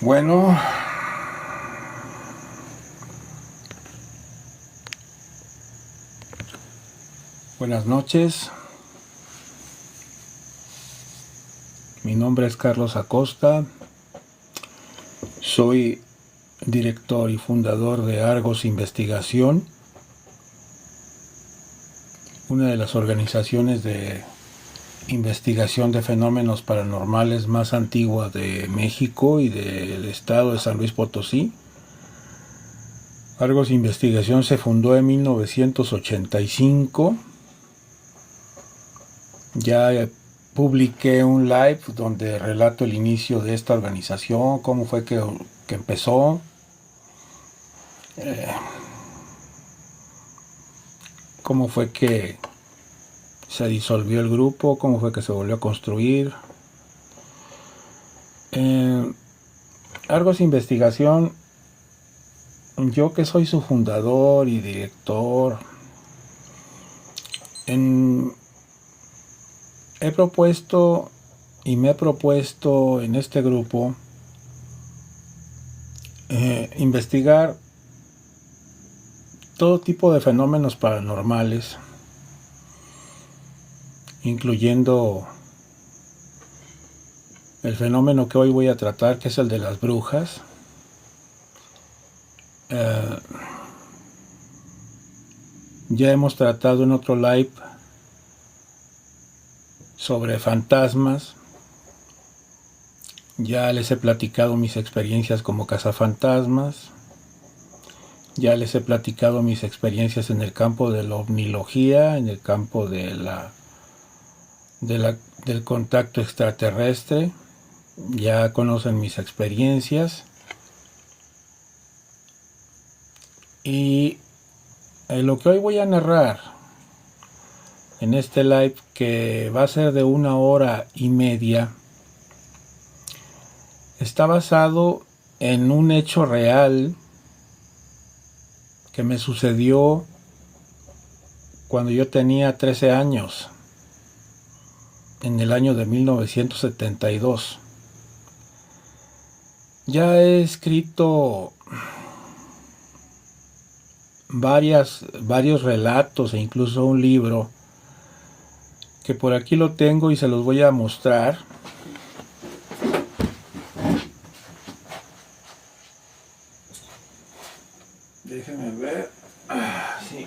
Bueno, buenas noches. Mi nombre es Carlos Acosta. Soy director y fundador de Argos Investigación, una de las organizaciones de investigación de fenómenos paranormales más antigua de México y del estado de San Luis Potosí. Argos Investigación se fundó en 1985. Ya publiqué un live donde relato el inicio de esta organización, cómo fue que empezó, cómo fue que se disolvió el grupo, cómo fue que se volvió a construir. Argos Investigación, yo que soy su fundador y director, he propuesto y me he propuesto en este grupo investigar todo tipo de fenómenos paranormales, incluyendo el fenómeno que hoy voy a tratar, que es el de las brujas. Ya hemos tratado en otro live sobre fantasmas. Ya les he platicado mis experiencias como cazafantasmas. Ya les he platicado mis experiencias en el campo de la ovnilogía, en el campo del contacto extraterrestre. Ya conocen mis experiencias. Y lo que hoy voy a narrar en este live, que va a ser de 1 hora y media, está basado en un hecho real que me sucedió cuando yo tenía 13 años, en el año de 1972. Ya he escrito varios relatos e incluso un libro que por aquí lo tengo y se los voy a mostrar. Déjenme ver. Sí.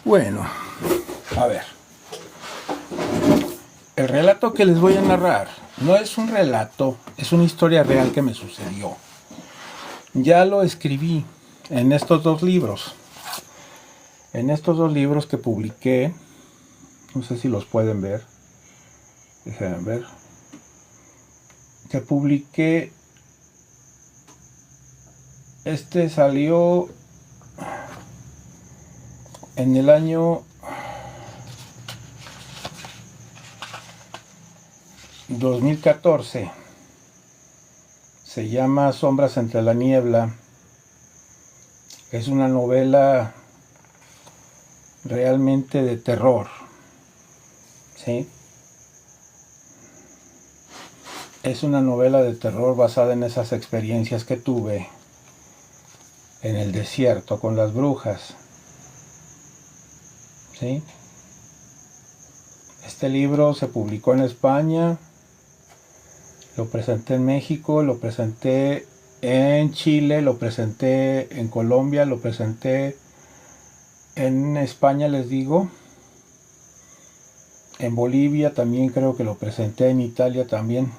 Bueno, a ver. El relato que les voy a narrar no es un relato, es una historia real que me sucedió. Ya lo escribí en estos dos libros. En estos dos libros que publiqué, no sé si los pueden ver. Déjenme ver. Que publiqué. Este salió en el año 2014. Se llama Sombras entre la niebla. Es una novela realmente de terror. ¿Sí? Es una novela de terror basada en esas experiencias que tuve en el desierto con las brujas. ¿Sí? Este libro se publicó en España, lo presenté en México, lo presenté en Chile, lo presenté en Colombia, lo presenté en España, les digo, En Bolivia también creo que lo presenté, en Italia también.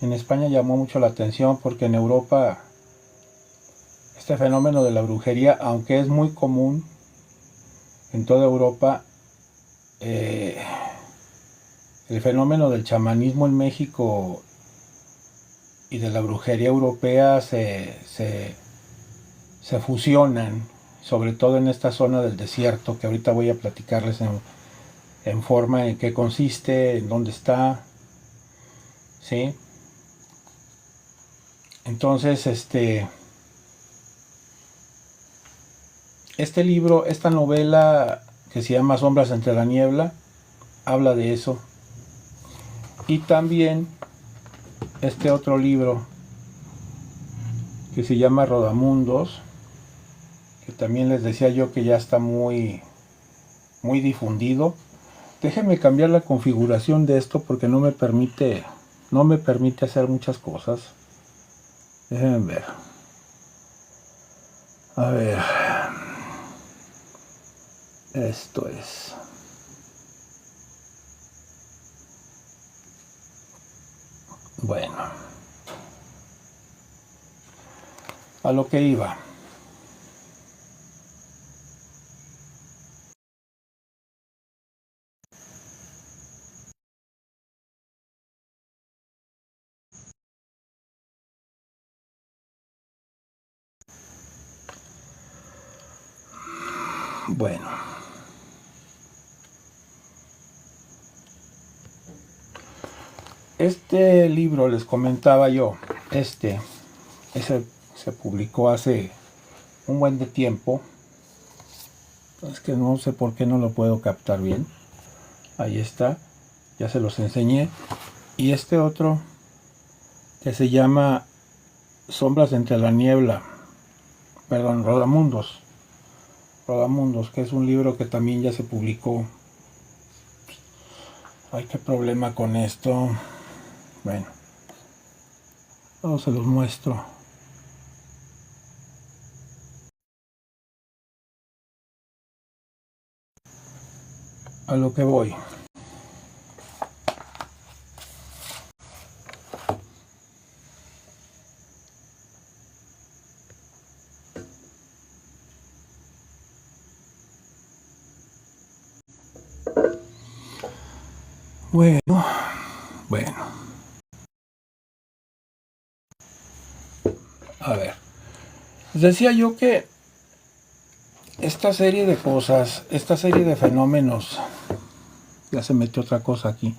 En España llamó mucho la atención porque en Europa este fenómeno de la brujería, aunque es muy común en toda Europa, eh, el fenómeno del chamanismo en México y de la brujería europea se fusionan, sobre todo en esta zona del desierto, que ahorita voy a platicarles en forma en qué consiste, en dónde está, ¿sí? Entonces, este libro, esta novela que se llama Sombras entre la niebla, habla de eso. Y también este otro libro que se llama Rodamundos, que también les decía yo que ya está muy difundido. Déjenme cambiar la configuración de esto porque no me permite hacer muchas cosas. Déjenme ver. A ver. Esto es. Bueno. A lo que iba. Bueno. Este libro, les comentaba yo, ese se publicó hace un buen de tiempo. Es que no sé por qué no lo puedo captar bien. Ahí está, ya se los enseñé. Y este otro que se llama Sombras entre la niebla, perdón, Rodamundos, que es un libro que también ya se publicó. Ay, qué problema con esto. Bueno, se los muestro. A lo que voy. Bueno. A ver. Decía yo que esta serie de cosas, esta serie de fenómenos, ya se metió otra cosa aquí.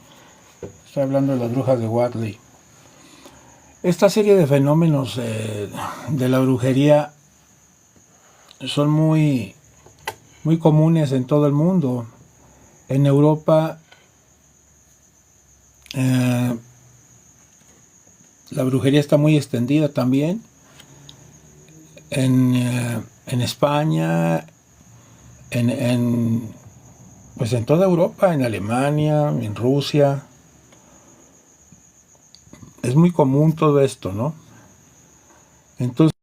Estoy hablando de las brujas de Watley. Esta serie de fenómenos de la brujería son muy comunes en todo el mundo. En Europa la brujería está muy extendida también. En España, pues en toda Europa, en Alemania, en Rusia. Es muy común todo esto, ¿no? Entonces,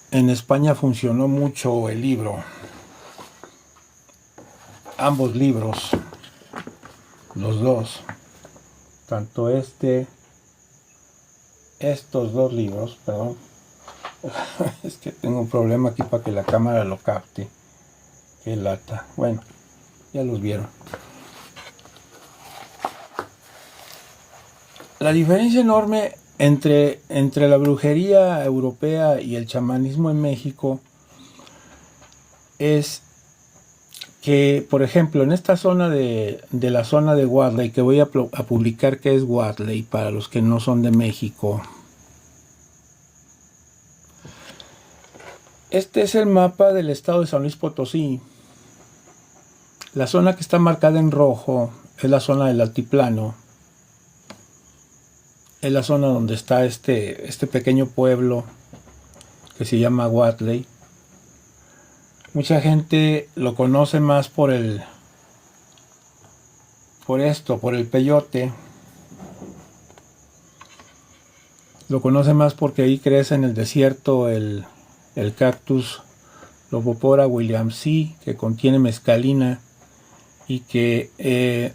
en España funcionó mucho el libro. Ambos libros, los dos, tanto estos dos libros, perdón, es que tengo un problema aquí para que la cámara lo capte. Qué lata. Bueno, ya los vieron. La diferencia enorme entre la brujería europea y el chamanismo en México es que, por ejemplo, en esta zona de la zona de Watley, que voy a publicar que es Watley para los que no son de México. Este es el mapa del estado de San Luis Potosí. La zona que está marcada en rojo es la zona del altiplano. Es la zona donde está este pequeño pueblo que se llama Watley. Mucha gente lo conoce más por el peyote. Lo conoce más porque ahí crece en el desierto el cactus Lobopora williamsi, que contiene mescalina y que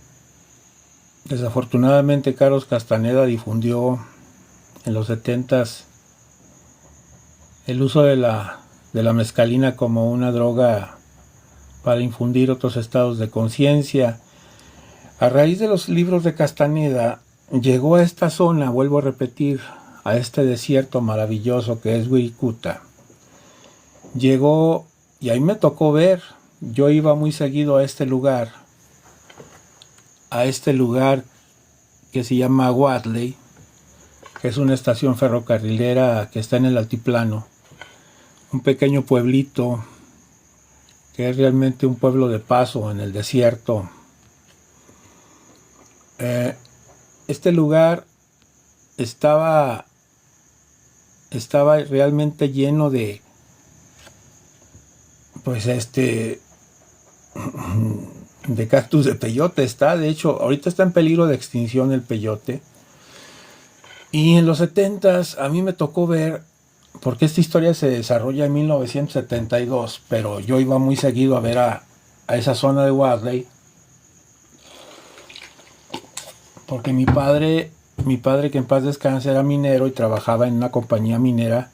desafortunadamente Carlos Castaneda difundió en los 70s el uso de la mescalina como una droga para infundir otros estados de conciencia. A raíz de los libros de Castaneda, llegó a esta zona, vuelvo a repetir, a este desierto maravilloso que es Wirikuta. Llegó, y ahí me tocó ver, yo iba muy seguido a este lugar que se llama Huatley, que es una estación ferrocarrilera que está en el altiplano, un pequeño pueblito que es realmente un pueblo de paso en el desierto. Este lugar estaba realmente lleno de de cactus de peyote. De hecho, ahorita está en peligro de extinción el peyote. Y en los 70s a mí me tocó ver, porque esta historia se desarrolla en 1972, pero yo iba muy seguido a ver a esa zona de Wadley, porque mi padre, que en paz descanse, era minero y trabajaba en una compañía minera.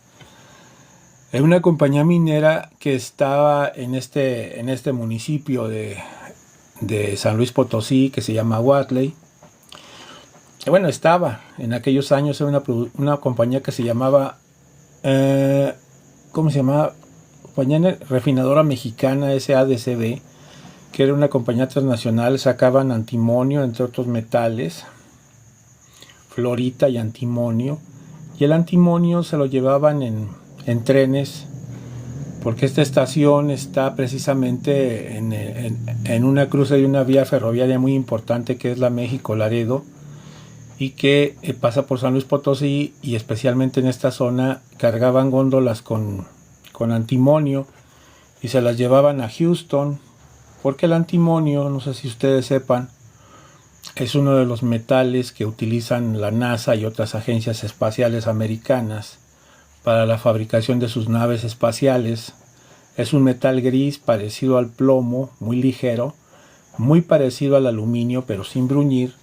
En una compañía minera que estaba en este municipio de San Luis Potosí, que se llama Wadley. Bueno, estaba en aquellos años, era una compañía que se llamaba, ¿cómo se llamaba? Compañía Refinadora Mexicana, SADCB, que era una compañía transnacional. Sacaban antimonio, entre otros metales, fluorita y antimonio, y el antimonio se lo llevaban en trenes, porque esta estación está precisamente en una cruce de una vía ferroviaria muy importante, que es la México-Laredo, y que pasa por San Luis Potosí, y especialmente en esta zona cargaban góndolas con antimonio y se las llevaban a Houston, porque el antimonio, no sé si ustedes sepan, es uno de los metales que utilizan la NASA y otras agencias espaciales americanas para la fabricación de sus naves espaciales. Es un metal gris parecido al plomo, muy ligero, muy parecido al aluminio pero sin bruñir,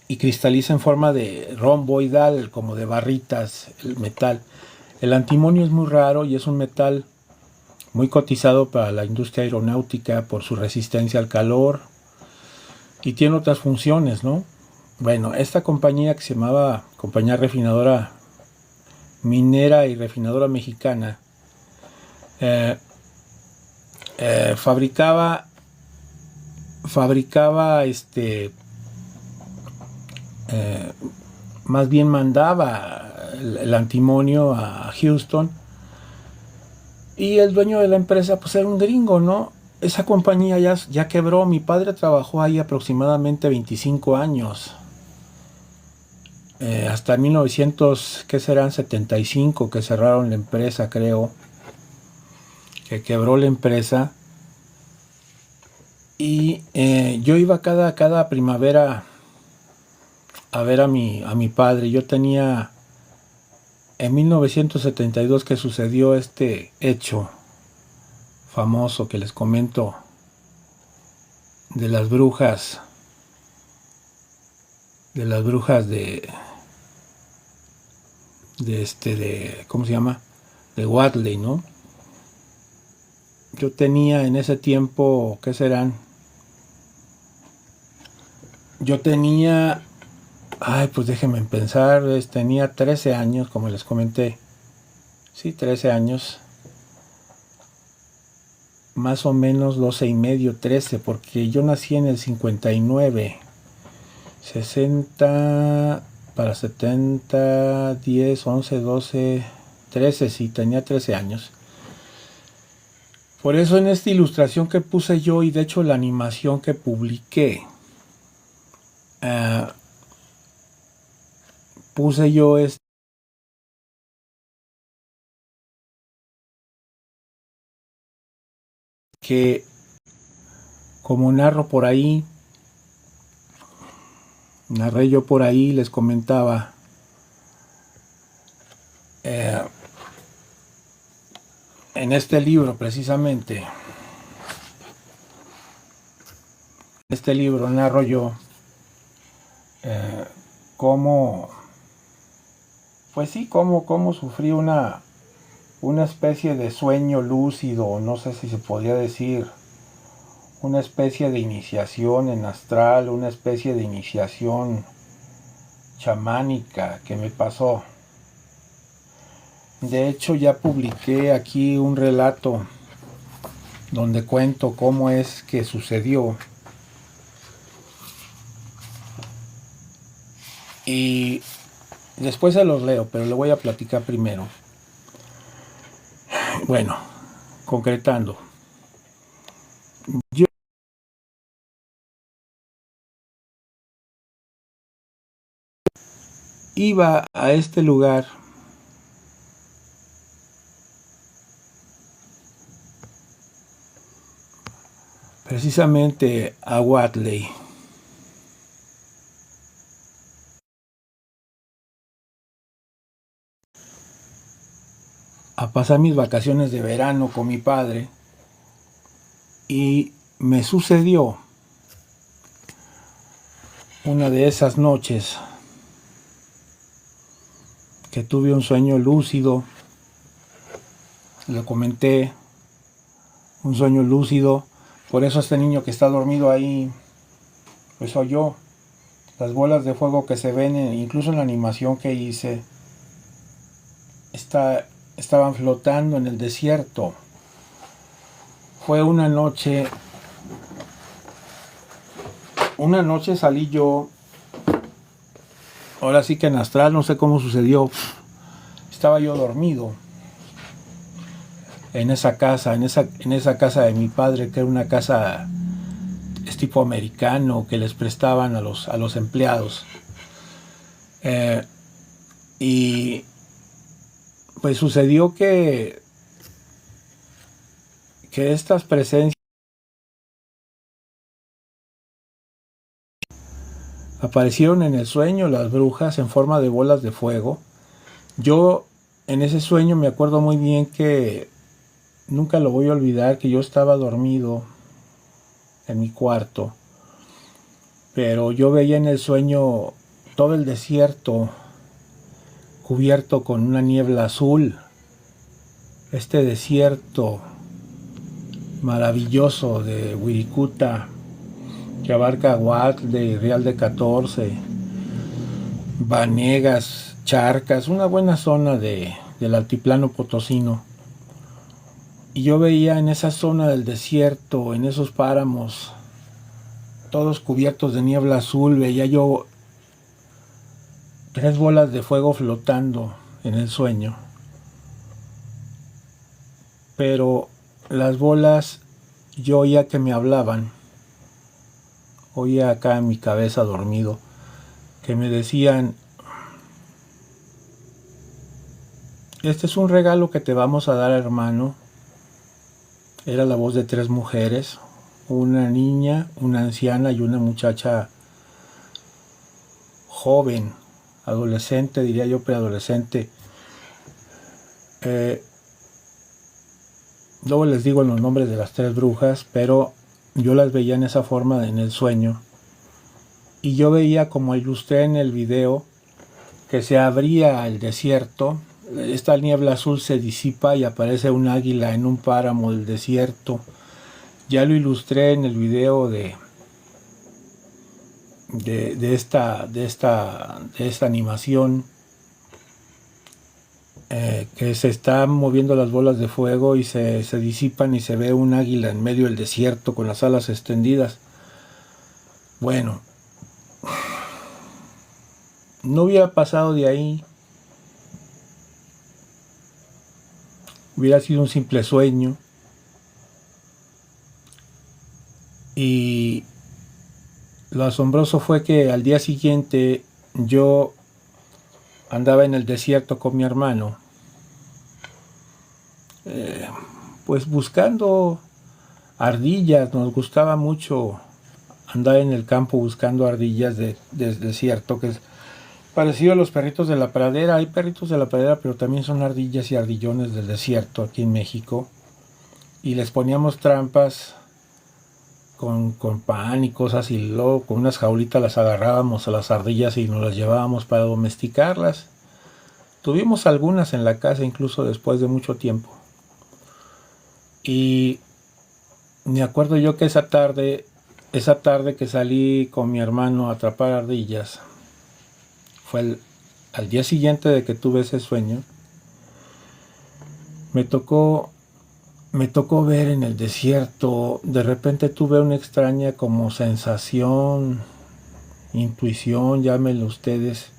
y cristaliza en forma de romboidal, como de barritas el metal. El antimonio es muy raro y es un metal muy cotizado para la industria aeronáutica por su resistencia al calor y tiene otras funciones, ¿no? Bueno, esta compañía, que se llamaba Compañía Refinadora Minera y Refinadora Mexicana, fabricaba más bien mandaba el antimonio a Houston, y el dueño de la empresa pues era un gringo, ¿no? Esa compañía ya quebró. Mi padre trabajó ahí aproximadamente 25 años, hasta 1900, ¿qué serán? 75, que cerraron la empresa, creo, que quebró la empresa. Y yo iba cada primavera a ver a mi padre. Yo tenía, en 1972, que sucedió este hecho famoso que les comento de las brujas ¿cómo se llama? De Wadley, ¿no? Yo tenía en ese tiempo, ¿qué serán? Yo tenía, pues déjenme pensar, tenía 13 años, como les comenté. Sí, 13 años. Más o menos 12 y medio, 13, porque yo nací en el 59. 60 para 70, 10, 11, 12, 13, sí, tenía 13 años. Por eso en esta ilustración que puse yo, y de hecho la animación que publiqué, puse yo que, como narré yo por ahí, les comentaba, en este libro precisamente, en este libro narro yo cómo, pues sí, cómo sufrí una especie de sueño lúcido, no sé si se podría decir, una especie de iniciación en astral, una especie de iniciación chamánica que me pasó. De hecho, ya publiqué aquí un relato donde cuento cómo es que sucedió. Y después se los leo, pero le voy a platicar primero. Bueno, concretando. Yo iba a este lugar precisamente a Watley. A pasar mis vacaciones de verano con mi padre y me sucedió una de esas noches que tuve un sueño lúcido, lo comenté, un sueño lúcido, por eso este niño que está dormido ahí, pues soy yo. Las bolas de fuego que se ven, incluso en la animación que hice, estaban flotando en el desierto. Fue una noche salí yo, ahora sí que en astral, no sé cómo sucedió, estaba yo dormido en esa casa, en esa casa de mi padre, que era una casa es tipo americano, que les prestaban a los empleados. Y pues sucedió que estas presencias aparecieron en el sueño, las brujas, en forma de bolas de fuego. Yo en ese sueño me acuerdo muy bien que nunca lo voy a olvidar, que yo estaba dormido en mi cuarto, pero yo veía en el sueño todo el desierto cubierto con una niebla azul. Este desierto maravilloso de Wirikuta, que abarca Huatle, Real de 14, Vanegas, Charcas, una buena zona del altiplano potosino. Y yo veía en esa zona del desierto, en esos páramos, todos cubiertos de niebla azul, veía yo 3 bolas de fuego flotando en el sueño. Pero las bolas yo oía que me hablaban, oía acá en mi cabeza dormido, que me decían: este es un regalo que te vamos a dar, hermano. Era la voz de 3 mujeres, una niña, una anciana y una muchacha joven, adolescente, diría yo, preadolescente. Luego les digo los nombres de las 3 brujas, pero yo las veía en esa forma en el sueño. Y yo veía, como ilustré en el video, que se abría el desierto. Esta niebla azul se disipa y aparece un águila en un páramo del desierto. Ya lo ilustré en el video de esta animación, que se están moviendo las bolas de fuego y se disipan y se ve un águila en medio del desierto con las alas extendidas. Bueno, no hubiera pasado de ahí, hubiera sido un simple sueño. Y lo asombroso fue que al día siguiente yo andaba en el desierto con mi hermano, pues buscando ardillas. Nos gustaba mucho andar en el campo buscando ardillas del desierto, Parecido a los perritos de la pradera. Hay perritos de la pradera, pero también son ardillas y ardillones del desierto aquí en México. Y les poníamos trampas con pan y cosas, y luego con unas jaulitas las agarrábamos a las ardillas y nos las llevábamos para domesticarlas. Tuvimos algunas en la casa incluso después de mucho tiempo. Y me acuerdo yo que esa tarde que salí con mi hermano a atrapar ardillas, fue al día siguiente de que tuve ese sueño. Me tocó ver en el desierto, de repente tuve una extraña como sensación, intuición, llámenlo ustedes.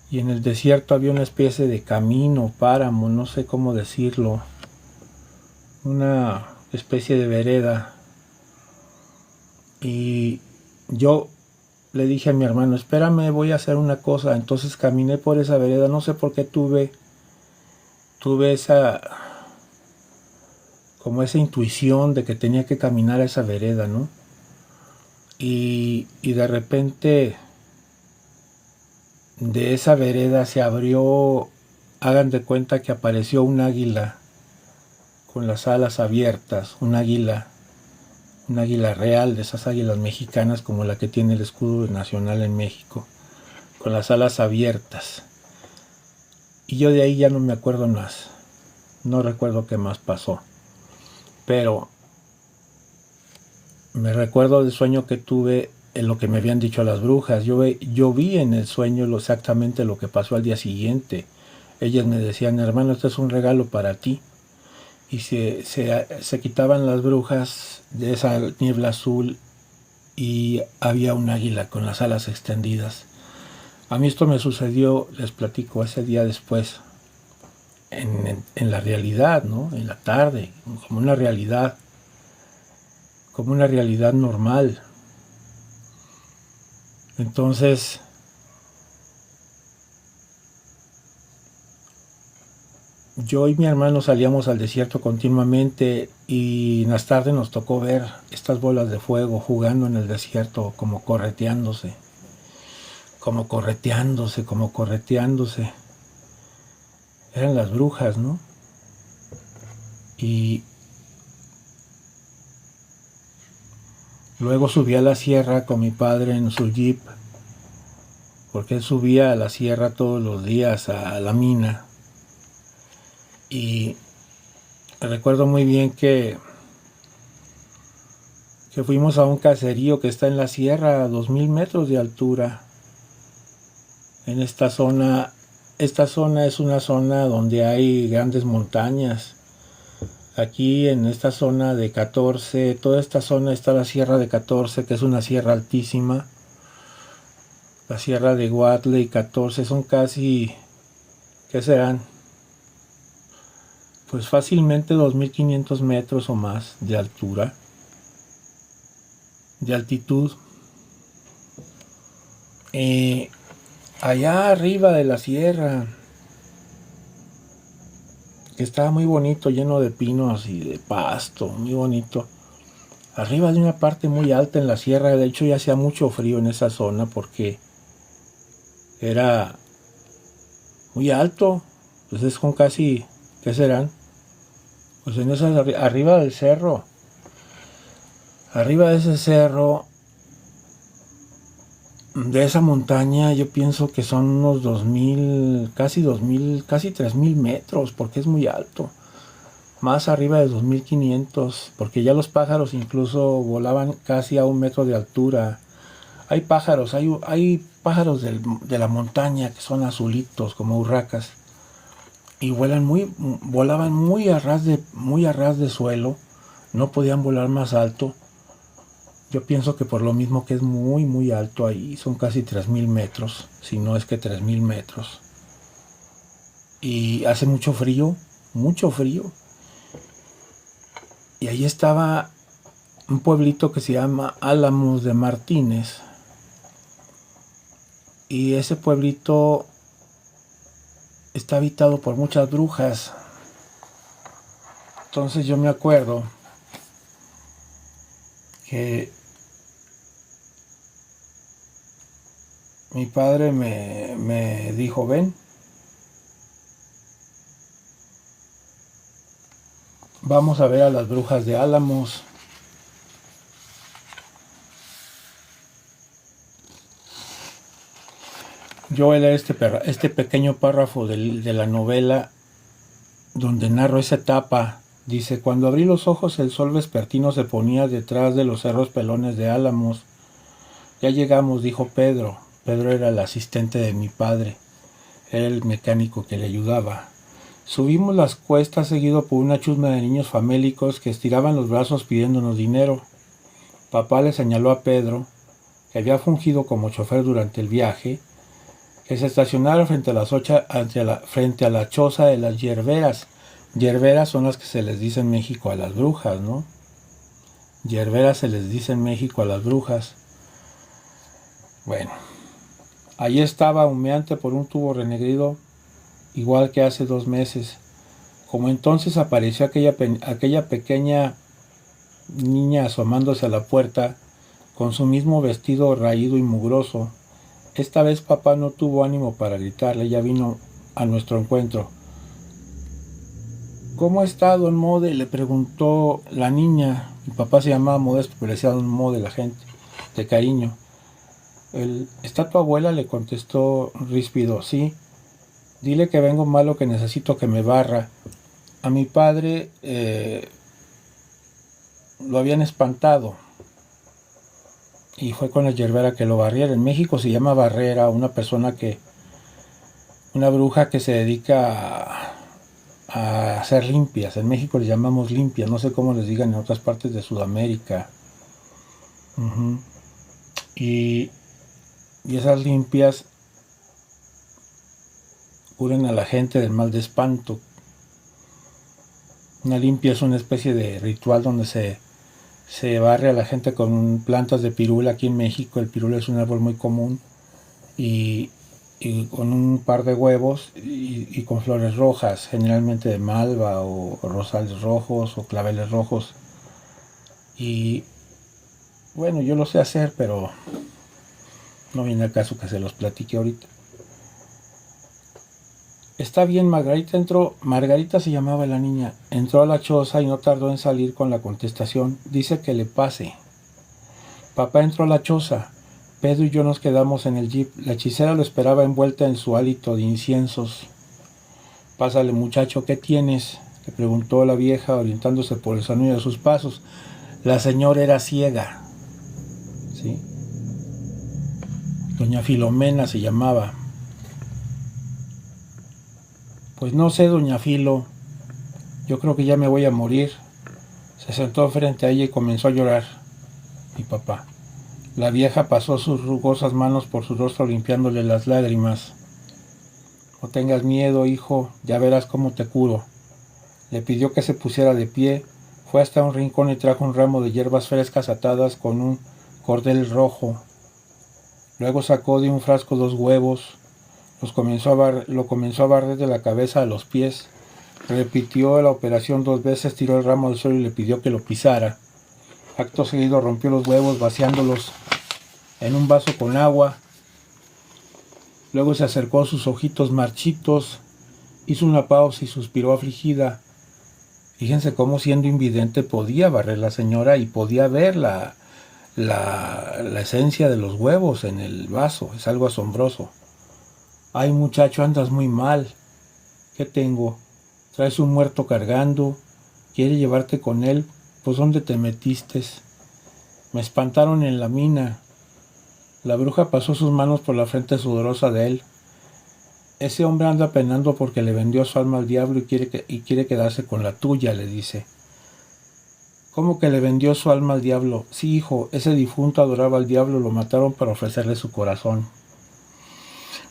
Y en el desierto había una especie de camino, páramo, no sé cómo decirlo, una especie de vereda. Y yo le dije a mi hermano, espérame, voy a hacer una cosa. Entonces caminé por esa vereda, no sé por qué tuve esa, como esa intuición de que tenía que caminar a esa vereda, ¿no? Y de repente de esa vereda se abrió, hagan de cuenta que apareció un águila con las alas abiertas, un águila real, de esas águilas mexicanas como la que tiene el escudo nacional en México, con las alas abiertas. Y yo de ahí ya no me acuerdo más, no recuerdo qué más pasó, pero me recuerdo del sueño que tuve, en lo que me habían dicho las brujas. Yo vi en el sueño exactamente lo que pasó al día siguiente. Ellas me decían, hermano, este es un regalo para ti. Y se quitaban las brujas de esa niebla azul y había un águila con las alas extendidas. A mí esto me sucedió, les platico, ese día después, en la realidad, ¿no? En la tarde, como una realidad normal. Entonces, yo y mi hermano salíamos al desierto continuamente y en las tardes nos tocó ver estas bolas de fuego jugando en el desierto, como correteándose. Eran las brujas, ¿no? Y luego subí a la sierra con mi padre en su jeep, porque él subía a la sierra todos los días a la mina. Y recuerdo muy bien que fuimos a un caserío que está en la sierra a 2000 metros de altura. En esta zona es una zona donde hay grandes montañas. Aquí en esta zona de 14, toda esta zona está la sierra de 14, que es una sierra altísima. La sierra de Guatle y 14 son casi, ¿qué serán? Pues fácilmente 2500 metros o más de altura, de altitud. Allá arriba de la sierra, que estaba muy bonito, lleno de pinos y de pasto, muy bonito. Arriba de una parte muy alta en la sierra, de hecho ya hacía mucho frío en esa zona porque era muy alto. Entonces con casi, ¿qué serán? Pues en esa, arriba del cerro, arriba de ese cerro, de esa montaña, yo pienso que son unos 2000, casi 3000 metros, porque es muy alto. Más arriba de 2500, porque ya los pájaros incluso volaban casi a 1 metro de altura. Hay pájaros, hay pájaros de la montaña que son azulitos, como urracas, y volaban muy a ras de suelo, no podían volar más alto. Yo pienso que por lo mismo que es muy muy alto ahí, son casi 3000 metros, si no es que 3000 metros. Y hace mucho frío, mucho frío. Y ahí estaba un pueblito que se llama Álamos de Martínez. Y ese pueblito está habitado por muchas brujas. Entonces yo me acuerdo que mi padre me dijo, ven, vamos a ver a las brujas de Álamos. Yo voy a leer este pequeño párrafo de la novela donde narro esa etapa. Dice, cuando abrí los ojos el sol vespertino se ponía detrás de los cerros pelones de Álamos. Ya llegamos, dijo Pedro. Pedro era el asistente de mi padre. Era el mecánico que le ayudaba. Subimos las cuestas seguido por una chusma de niños famélicos que estiraban los brazos pidiéndonos dinero. Papá le señaló a Pedro, que había fungido como chofer durante el viaje, que se estacionara frente a la choza de las yerberas. Yerberas son las que se les dice en México a las brujas, ¿no? Yerberas se les dice en México a las brujas. Bueno, allí estaba humeante por un tubo renegrido, igual que hace 2 meses. Como entonces apareció aquella pequeña niña asomándose a la puerta, con su mismo vestido raído y mugroso. Esta vez papá no tuvo ánimo para gritarle, ya vino a nuestro encuentro. ¿Cómo está don Mode?, le preguntó la niña. Mi papá se llamaba Modesto, pero le decía don Mode la gente, de cariño. ¿Está tu abuela?, le contestó ríspido. Sí. Dile que vengo malo, que necesito que me barra. A mi padre lo habían espantado y fue con la yerbera que lo barriera. En México se llama barrera una bruja que se dedica a hacer limpias. En México le llamamos limpias, no sé cómo les digan en otras partes de Sudamérica. Y esas limpias curan a la gente del mal de espanto. Una limpia es una especie de ritual donde se barre a la gente con plantas de pirula. Aquí en México el pirula es un árbol muy común, y con un par de huevos y con flores rojas, generalmente de malva o rosales rojos o claveles rojos. Y bueno, yo lo sé hacer, pero no viene al caso que se los platique ahorita. Está bien, Margarita entró. Margarita se llamaba la niña. Entró a la choza y no tardó en salir con la contestación. Dice que le pase. Papá entró a la choza. Pedro y yo nos quedamos en el jeep. La hechicera lo esperaba envuelta en su hálito de inciensos. Pásale, muchacho, ¿qué tienes?, le preguntó la vieja, orientándose por el sonido de sus pasos. La señora era ciega. ¿Sí? Doña Filomena se llamaba. Pues no sé, doña Filo, yo creo que ya me voy a morir. Se sentó frente a ella y comenzó a llorar. Mi papá. La vieja pasó sus rugosas manos por su rostro limpiándole las lágrimas. No tengas miedo, hijo, ya verás cómo te curo. Le pidió que se pusiera de pie, fue hasta un rincón y trajo un ramo de hierbas frescas atadas con un cordel rojo. Luego sacó de un frasco 2 huevos. Lo comenzó a barrer de la cabeza a los pies. Repitió la operación 2 veces, tiró el ramo al suelo y le pidió que lo pisara. Acto seguido rompió los huevos vaciándolos en un vaso con agua. Luego se acercó a sus ojitos marchitos, hizo una pausa y suspiró afligida. Fíjense cómo, siendo invidente, podía barrer la señora y podía ver la esencia de los huevos en el vaso. Es algo asombroso. Ay, muchacho, andas muy mal. ¿Qué tengo? ¿Traes un muerto cargando? ¿Quiere llevarte con él? Pues ¿dónde te metiste? Me espantaron en la mina. La bruja pasó sus manos por la frente sudorosa de él. Ese hombre anda penando porque le vendió su alma al diablo y quiere quedarse con la tuya, le dice. ¿Cómo que le vendió su alma al diablo? Sí, hijo, ese difunto adoraba al diablo, lo mataron para ofrecerle su corazón.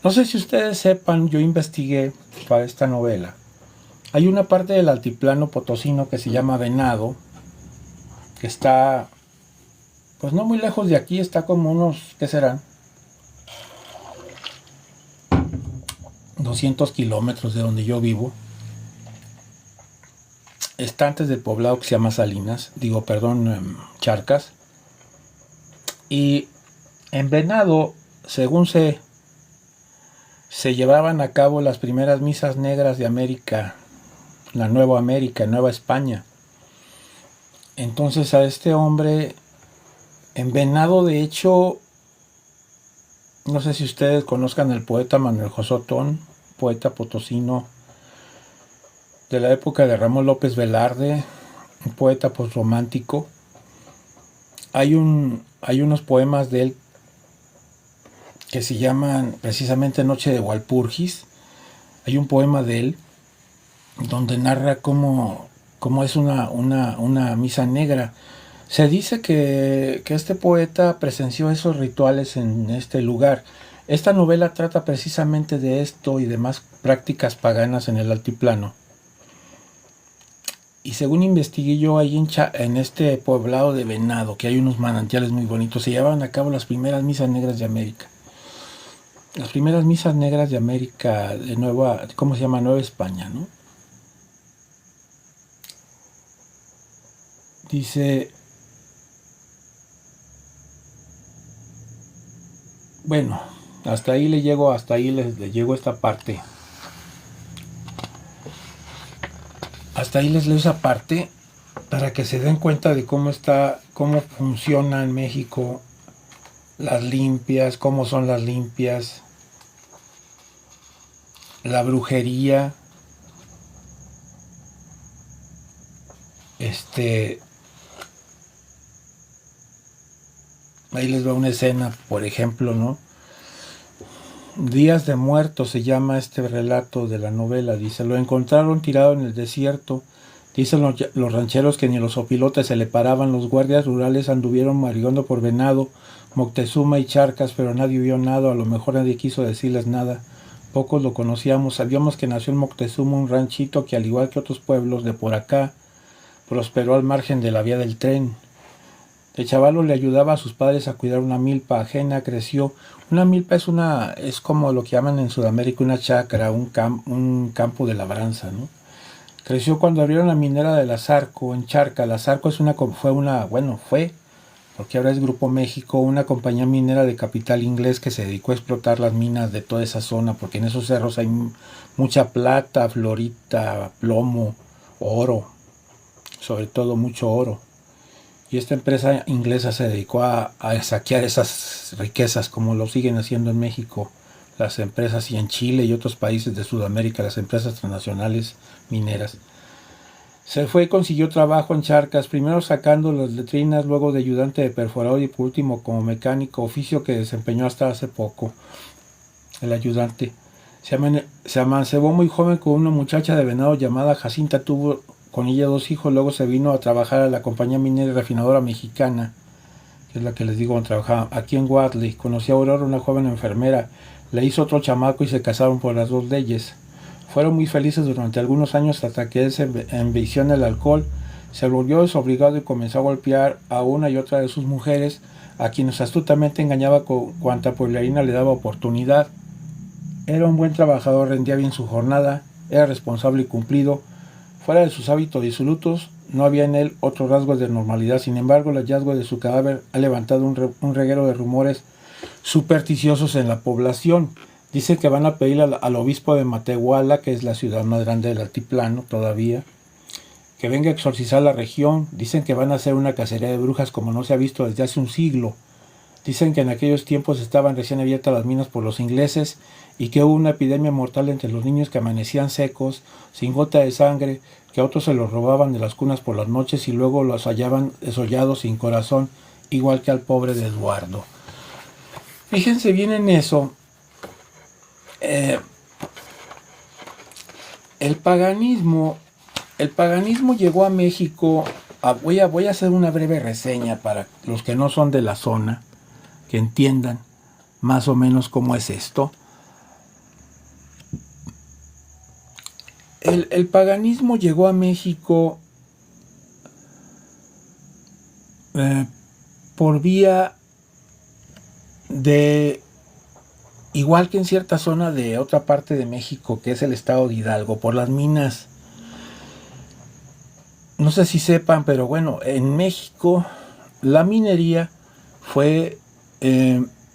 No sé si ustedes sepan, yo investigué para esta novela. Hay una parte del altiplano potosino que se llama Venado, que está, pues no muy lejos de aquí, está como unos, ¿qué serán?, 200 kilómetros de donde yo vivo. Está antes del poblado que se llama Charcas. Y en Venado, según sé, se llevaban a cabo las primeras misas negras de América, América, Nueva España. Entonces a este hombre, en Venado, de hecho, no sé si ustedes conozcan al poeta Manuel José Otón, poeta potosino de la época de Ramón López Velarde, un poeta posromántico. Hay unos poemas de él que se llaman precisamente Noche de Walpurgis. Hay un poema de él donde narra cómo es una misa negra. Se dice que este poeta presenció esos rituales en este lugar. Esta novela trata precisamente de esto y demás prácticas paganas en el altiplano. Y según investigué yo, ahí en este poblado de Venado, que hay unos manantiales muy bonitos, se llevaban a cabo las primeras misas negras de América. Las primeras misas negras de América, de ¿cómo se llama? Nueva España, ¿no? Dice, bueno, hasta ahí le llego esta parte. Hasta ahí les leo esa parte para que se den cuenta de cómo funciona en México las limpias, cómo son las limpias, la brujería, ahí les va una escena, por ejemplo, ¿no? Días de Muertos se llama este relato de la novela. Dice, lo encontraron tirado en el desierto. Dicen los rancheros que ni los opilotes se le paraban. Los guardias rurales anduvieron marihuando por Venado, Moctezuma y Charcas, pero nadie vio nada. A lo mejor nadie quiso decirles nada. Pocos lo conocíamos. Sabíamos que nació en Moctezuma, un ranchito que, al igual que otros pueblos de por acá, prosperó al margen de la vía del tren. De chavalo le ayudaba a sus padres a cuidar una milpa ajena. Creció. Una milpa es como lo que llaman en Sudamérica una chacra, un campo de labranza, ¿no? Creció cuando abrieron la minera de la Zarco en Charca. La Zarco fue, porque ahora es Grupo México, una compañía minera de capital inglés que se dedicó a explotar las minas de toda esa zona, porque en esos cerros hay mucha plata, florita, plomo, oro, sobre todo mucho oro. Y esta empresa inglesa se dedicó a saquear esas riquezas, como lo siguen haciendo en México las empresas, y en Chile y otros países de Sudamérica, las empresas transnacionales mineras. Se fue y consiguió trabajo en Charcas, primero sacando las letrinas, luego de ayudante de perforador y por último como mecánico, oficio que desempeñó hasta hace poco. El ayudante se amancebó muy joven con una muchacha de Venado llamada Jacinta. Tuvo con ella 2 hijos. Luego se vino a trabajar a la compañía minera y refinadora mexicana, que es la que les digo donde trabajaba, aquí en Wadley. Conoció a Aurora, una joven enfermera. Le hizo otro chamaco y se casaron por las 2 leyes. Fueron muy felices durante algunos años hasta que él se envició en el alcohol, se volvió desobligado y comenzó a golpear a una y otra de sus mujeres, a quienes astutamente engañaba con cuanta pueblerina le daba oportunidad. Era un buen trabajador, rendía bien su jornada, era responsable y cumplido. Fuera de sus hábitos disolutos, no había en él otros rasgos de normalidad. Sin embargo, el hallazgo de su cadáver ha levantado un reguero de rumores supersticiosos en la población. Dicen que van a pedir al obispo de Matehuala, que es la ciudad más grande del altiplano todavía, que venga a exorcizar la región. Dicen que van a hacer una cacería de brujas como no se ha visto desde hace un siglo. Dicen que en aquellos tiempos estaban recién abiertas las minas por los ingleses y que hubo una epidemia mortal entre los niños que amanecían secos, sin gota de sangre, que a otros se los robaban de las cunas por las noches y luego los hallaban desollados sin corazón, igual que al pobre de Eduardo. Fíjense bien en eso. El paganismo llegó a México. Voy a hacer una breve reseña para los que no son de la zona, que entiendan más o menos cómo es esto. El paganismo llegó a México por vía de, igual que en cierta zona de otra parte de México, que es el estado de Hidalgo, por las minas. No sé si sepan, pero bueno, en México la minería fue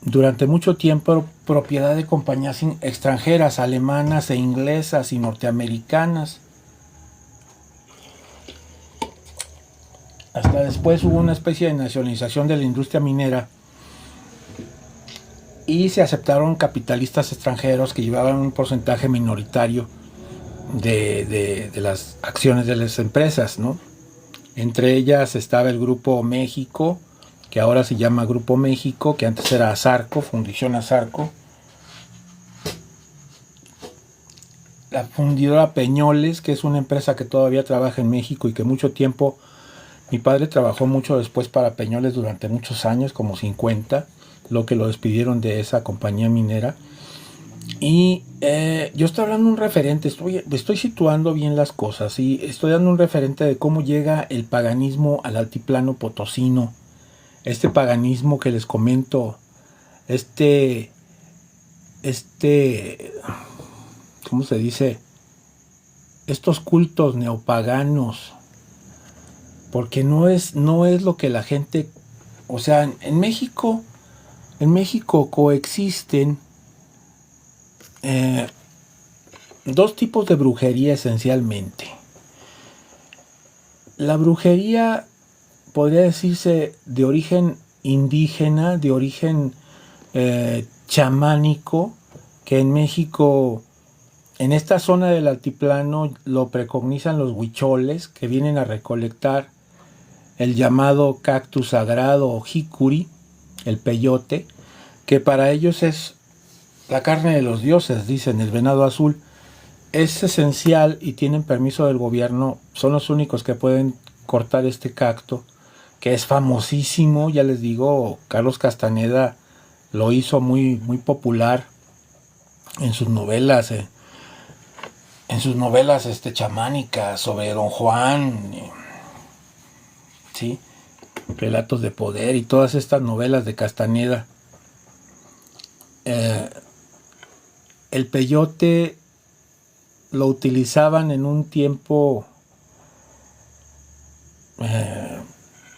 durante mucho tiempo propiedad de compañías extranjeras, alemanas e inglesas y norteamericanas. Hasta después hubo una especie de nacionalización de la industria minera y se aceptaron capitalistas extranjeros que llevaban un porcentaje minoritario de las acciones de las empresas, ¿no? Entre ellas estaba el Grupo México, que ahora se llama Grupo México, que antes era Asarco, Fundición Asarco. La fundidora Peñoles, que es una empresa que todavía trabaja en México y que mucho tiempo, mi padre trabajó mucho después para Peñoles durante muchos años, como 50, lo que lo despidieron de esa compañía minera. Y yo estoy hablando de un referente, estoy situando bien las cosas y estoy dando un referente de cómo llega el paganismo al altiplano potosino. Este paganismo que les comento, ¿cómo se dice? Estos cultos neopaganos, porque no es lo que la gente, o sea, en México coexisten dos tipos de brujería esencialmente. La brujería podría decirse de origen indígena, de origen chamánico, que en México, en esta zona del altiplano, lo precognizan los huicholes, que vienen a recolectar el llamado cactus sagrado o jicuri, el peyote, que para ellos es la carne de los dioses, dicen, el venado azul. Es esencial y tienen permiso del gobierno, son los únicos que pueden cortar este cacto, que es famosísimo, ya les digo, Carlos Castaneda lo hizo muy, muy popular en sus novelas, chamánicas sobre Don Juan, ¿sí? Relatos de poder y todas estas novelas de Castaneda. El peyote lo utilizaban en un tiempo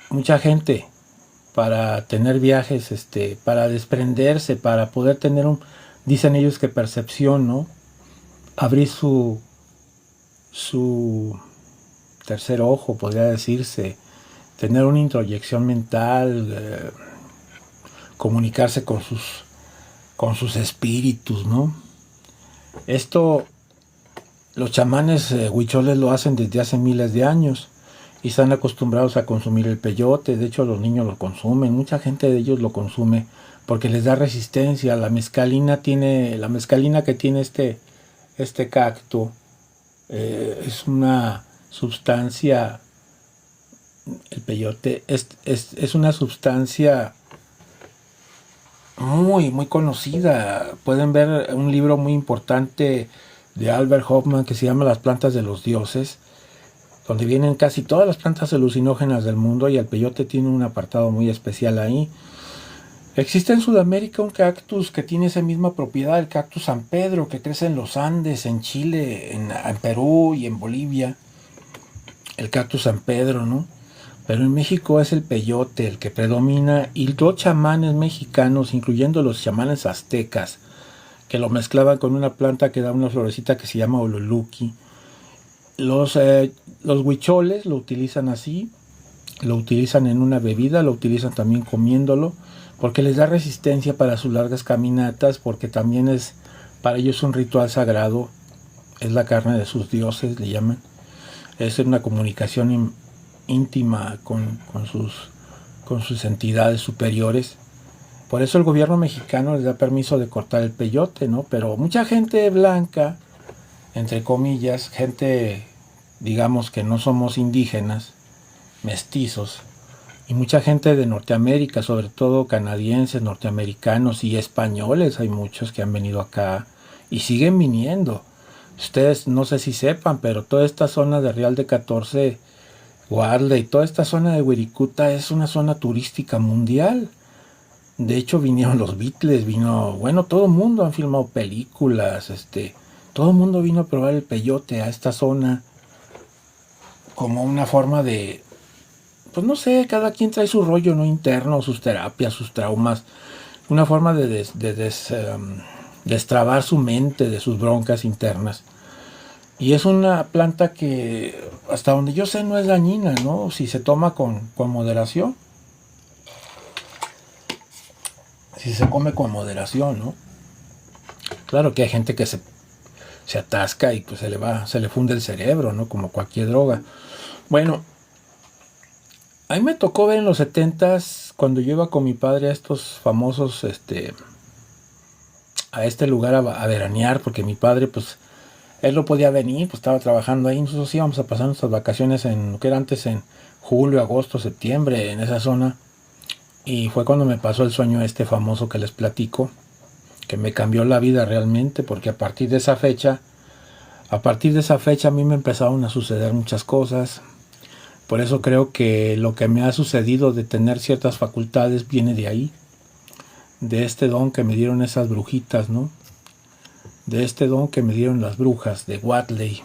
mucha gente para tener viajes, para desprenderse, para poder tener dicen ellos que percepción, ¿no? Abrir su tercer ojo, podría decirse, tener una introyección mental, comunicarse con sus espíritus, ¿no? Esto los chamanes huicholes lo hacen desde hace miles de años y están acostumbrados a consumir el peyote. De hecho, los niños lo consumen, mucha gente de ellos lo consume porque les da resistencia. La mezcalina que tiene este cacto es una sustancia, el peyote es una sustancia muy, muy conocida. Pueden ver un libro muy importante de Albert Hoffman que se llama Las plantas de los dioses, donde vienen casi todas las plantas alucinógenas del mundo y el peyote tiene un apartado muy especial ahí. Existe en Sudamérica un cactus que tiene esa misma propiedad, el cactus San Pedro, que crece en los Andes, en Chile, en Perú y en Bolivia. El cactus San Pedro, ¿no? Pero en México es el peyote el que predomina y los chamanes mexicanos, incluyendo los chamanes aztecas, que lo mezclaban con una planta que da una florecita que se llama ololuki. Los huicholes lo utilizan así, lo utilizan en una bebida, lo utilizan también comiéndolo, porque les da resistencia para sus largas caminatas, porque también es para ellos un ritual sagrado, es la carne de sus dioses, le llaman. Es una comunicación íntima con sus entidades superiores. Por eso el gobierno mexicano les da permiso de cortar el peyote, ¿no? Pero mucha gente blanca, entre comillas, gente, digamos que no somos indígenas, mestizos, y mucha gente de Norteamérica, sobre todo canadienses, norteamericanos y españoles, hay muchos que han venido acá y siguen viniendo. Ustedes no sé si sepan, pero toda esta zona de Real de 14, Guarle y toda esta zona de Wirikuta es una zona turística mundial. De hecho vinieron los Beatles, todo el mundo han filmado películas, todo el mundo vino a probar el peyote a esta zona como una forma de, pues no sé, cada quien trae su rollo no interno, sus terapias, sus traumas. una forma de destrabar su mente de sus broncas internas. Y es una planta que, hasta donde yo sé, no es dañina, ¿no? Si se toma con moderación. Si se come con moderación, ¿no? Claro que hay gente que se atasca y pues se le funde el cerebro, ¿no? Como cualquier droga. Bueno, a mí me tocó ver en los 70s, cuando yo iba con mi padre a estos famosos, a este lugar a veranear, porque mi padre, pues, él no podía venir, pues estaba trabajando ahí. Nosotros íbamos a pasar nuestras vacaciones en lo que era antes, en julio, agosto, septiembre, en esa zona. Y fue cuando me pasó el sueño este famoso que les platico, que me cambió la vida realmente, porque a partir de esa fecha a mí me empezaron a suceder muchas cosas. Por eso creo que lo que me ha sucedido de tener ciertas facultades viene de ahí, de este don que me dieron esas brujitas, ¿no? De este don que me dieron las brujas de Watley,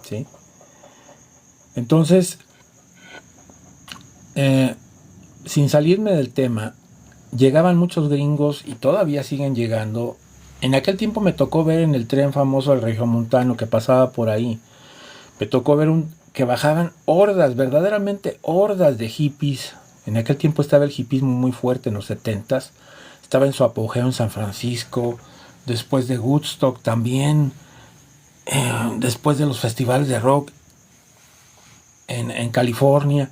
¿sí? Entonces, sin salirme del tema, llegaban muchos gringos y todavía siguen llegando. En aquel tiempo me tocó ver en el tren famoso el regiomontano que pasaba por ahí. Me tocó ver que bajaban hordas, verdaderamente hordas de hippies. En aquel tiempo estaba el hippismo muy fuerte en los 70s. Estaba en su apogeo en San Francisco, después de Woodstock también, después de los festivales de rock en California.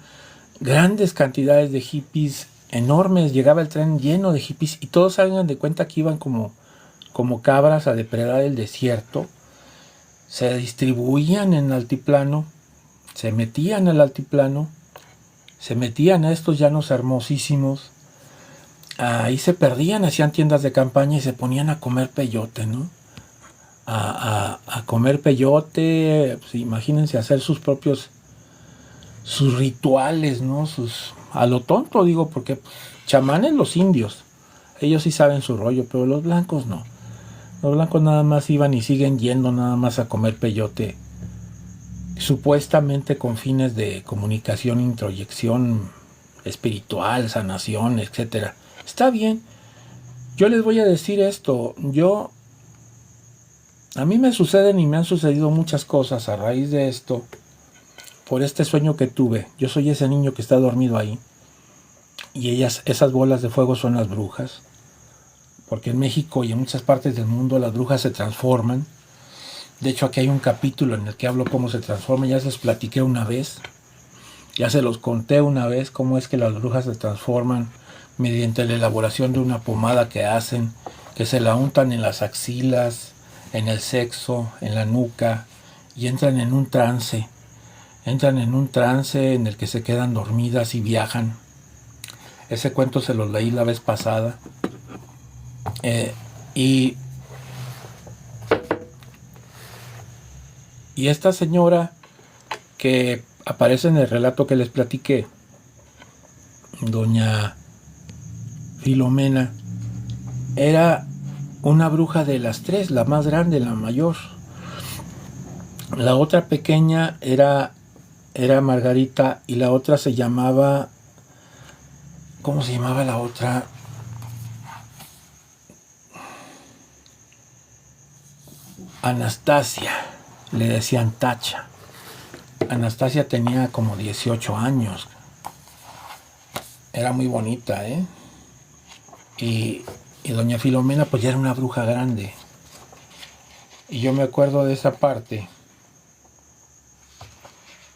Grandes cantidades de hippies enormes. Llegaba el tren lleno de hippies y todos hagan de cuenta que iban como cabras a depredar el desierto. Se distribuían en el altiplano, se metían al altiplano, se metían a estos llanos hermosísimos. Ahí se perdían, hacían tiendas de campaña y se ponían a comer peyote, ¿no? A comer peyote, pues, imagínense hacer sus rituales, ¿no? A lo tonto digo, porque chamanes los indios, ellos sí saben su rollo, pero los blancos no. Los blancos nada más iban y siguen yendo nada más a comer peyote, supuestamente con fines de comunicación, introyección espiritual, sanación, etcétera. Está bien. Yo les voy a decir esto. A mí me suceden y me han sucedido muchas cosas a raíz de esto, por este sueño que tuve. Yo soy ese niño que está dormido ahí. Y esas bolas de fuego son las brujas. Porque en México y en muchas partes del mundo las brujas se transforman. De hecho, aquí hay un capítulo en el que hablo cómo se transforman. Ya se los platiqué una vez. Ya se los conté una vez cómo es que las brujas se transforman mediante la elaboración de una pomada que hacen, que se la untan en las axilas, en el sexo, en la nuca, y entran en un trance. Entran en un trance en el que se quedan dormidas y viajan. Ese cuento se los leí la vez pasada. Y esta señora que aparece en el relato que les platiqué, doña Filomena, era una bruja de las tres, la más grande, la mayor. La otra pequeña era Margarita y la otra se llamaba... ¿Cómo se llamaba la otra? Anastasia, le decían Tacha. Anastasia tenía como 18 años. Era muy bonita, ¿eh? Y doña Filomena pues ya era una bruja grande. Y yo me acuerdo de esa parte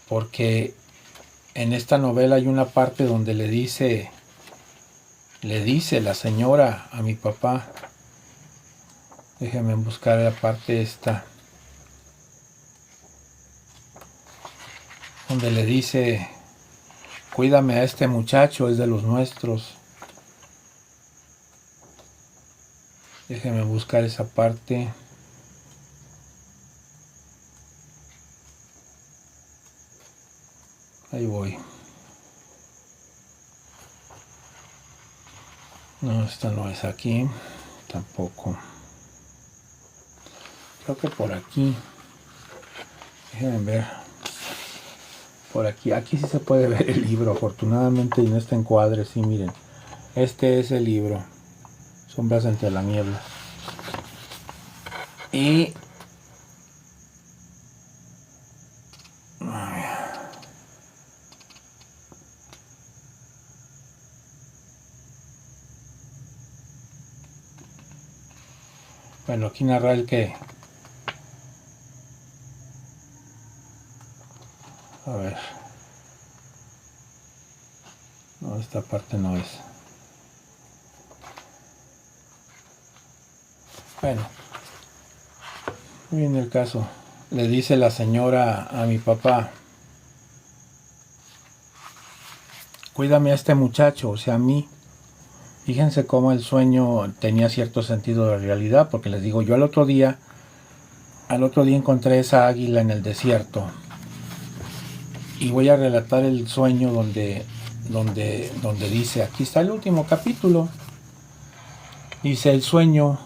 porque en esta novela hay una parte donde le dice la señora a mi papá. Déjenme buscar la parte esta, donde le dice: cuídame a este muchacho, es de los nuestros. Déjenme buscar esa parte. Ahí voy. No, esta no es aquí. Tampoco. Creo que por aquí. Déjenme ver. Por aquí. Aquí sí se puede ver el libro, afortunadamente, y en este encuadre, sí, miren. Este es el libro. sombras entre la niebla. Y bueno, aquí narra el que, a ver, no, esta parte no es. Bueno, muy bien el caso. Le dice la señora a mi papá: cuídame a este muchacho, o sea, a mí. Fíjense cómo el sueño tenía cierto sentido de realidad, porque les digo, yo al otro día encontré esa águila en el desierto. Y voy a relatar el sueño donde dice, aquí está el último capítulo. Dice el sueño: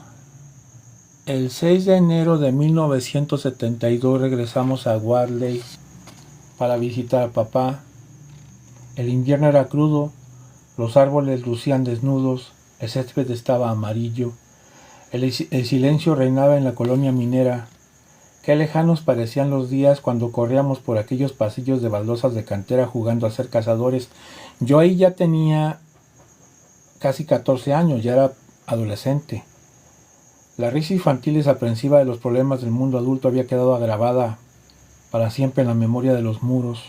el 6 de enero de 1972 regresamos a Wadley para visitar a papá. El invierno era crudo, los árboles lucían desnudos, el césped estaba amarillo, el silencio reinaba en la colonia minera. Qué lejanos parecían los días cuando corríamos por aquellos pasillos de baldosas de cantera jugando a ser cazadores. Yo ahí ya tenía casi 14 años, ya era adolescente. La risa infantil desaprensiva de los problemas del mundo adulto había quedado grabada para siempre en la memoria de los muros.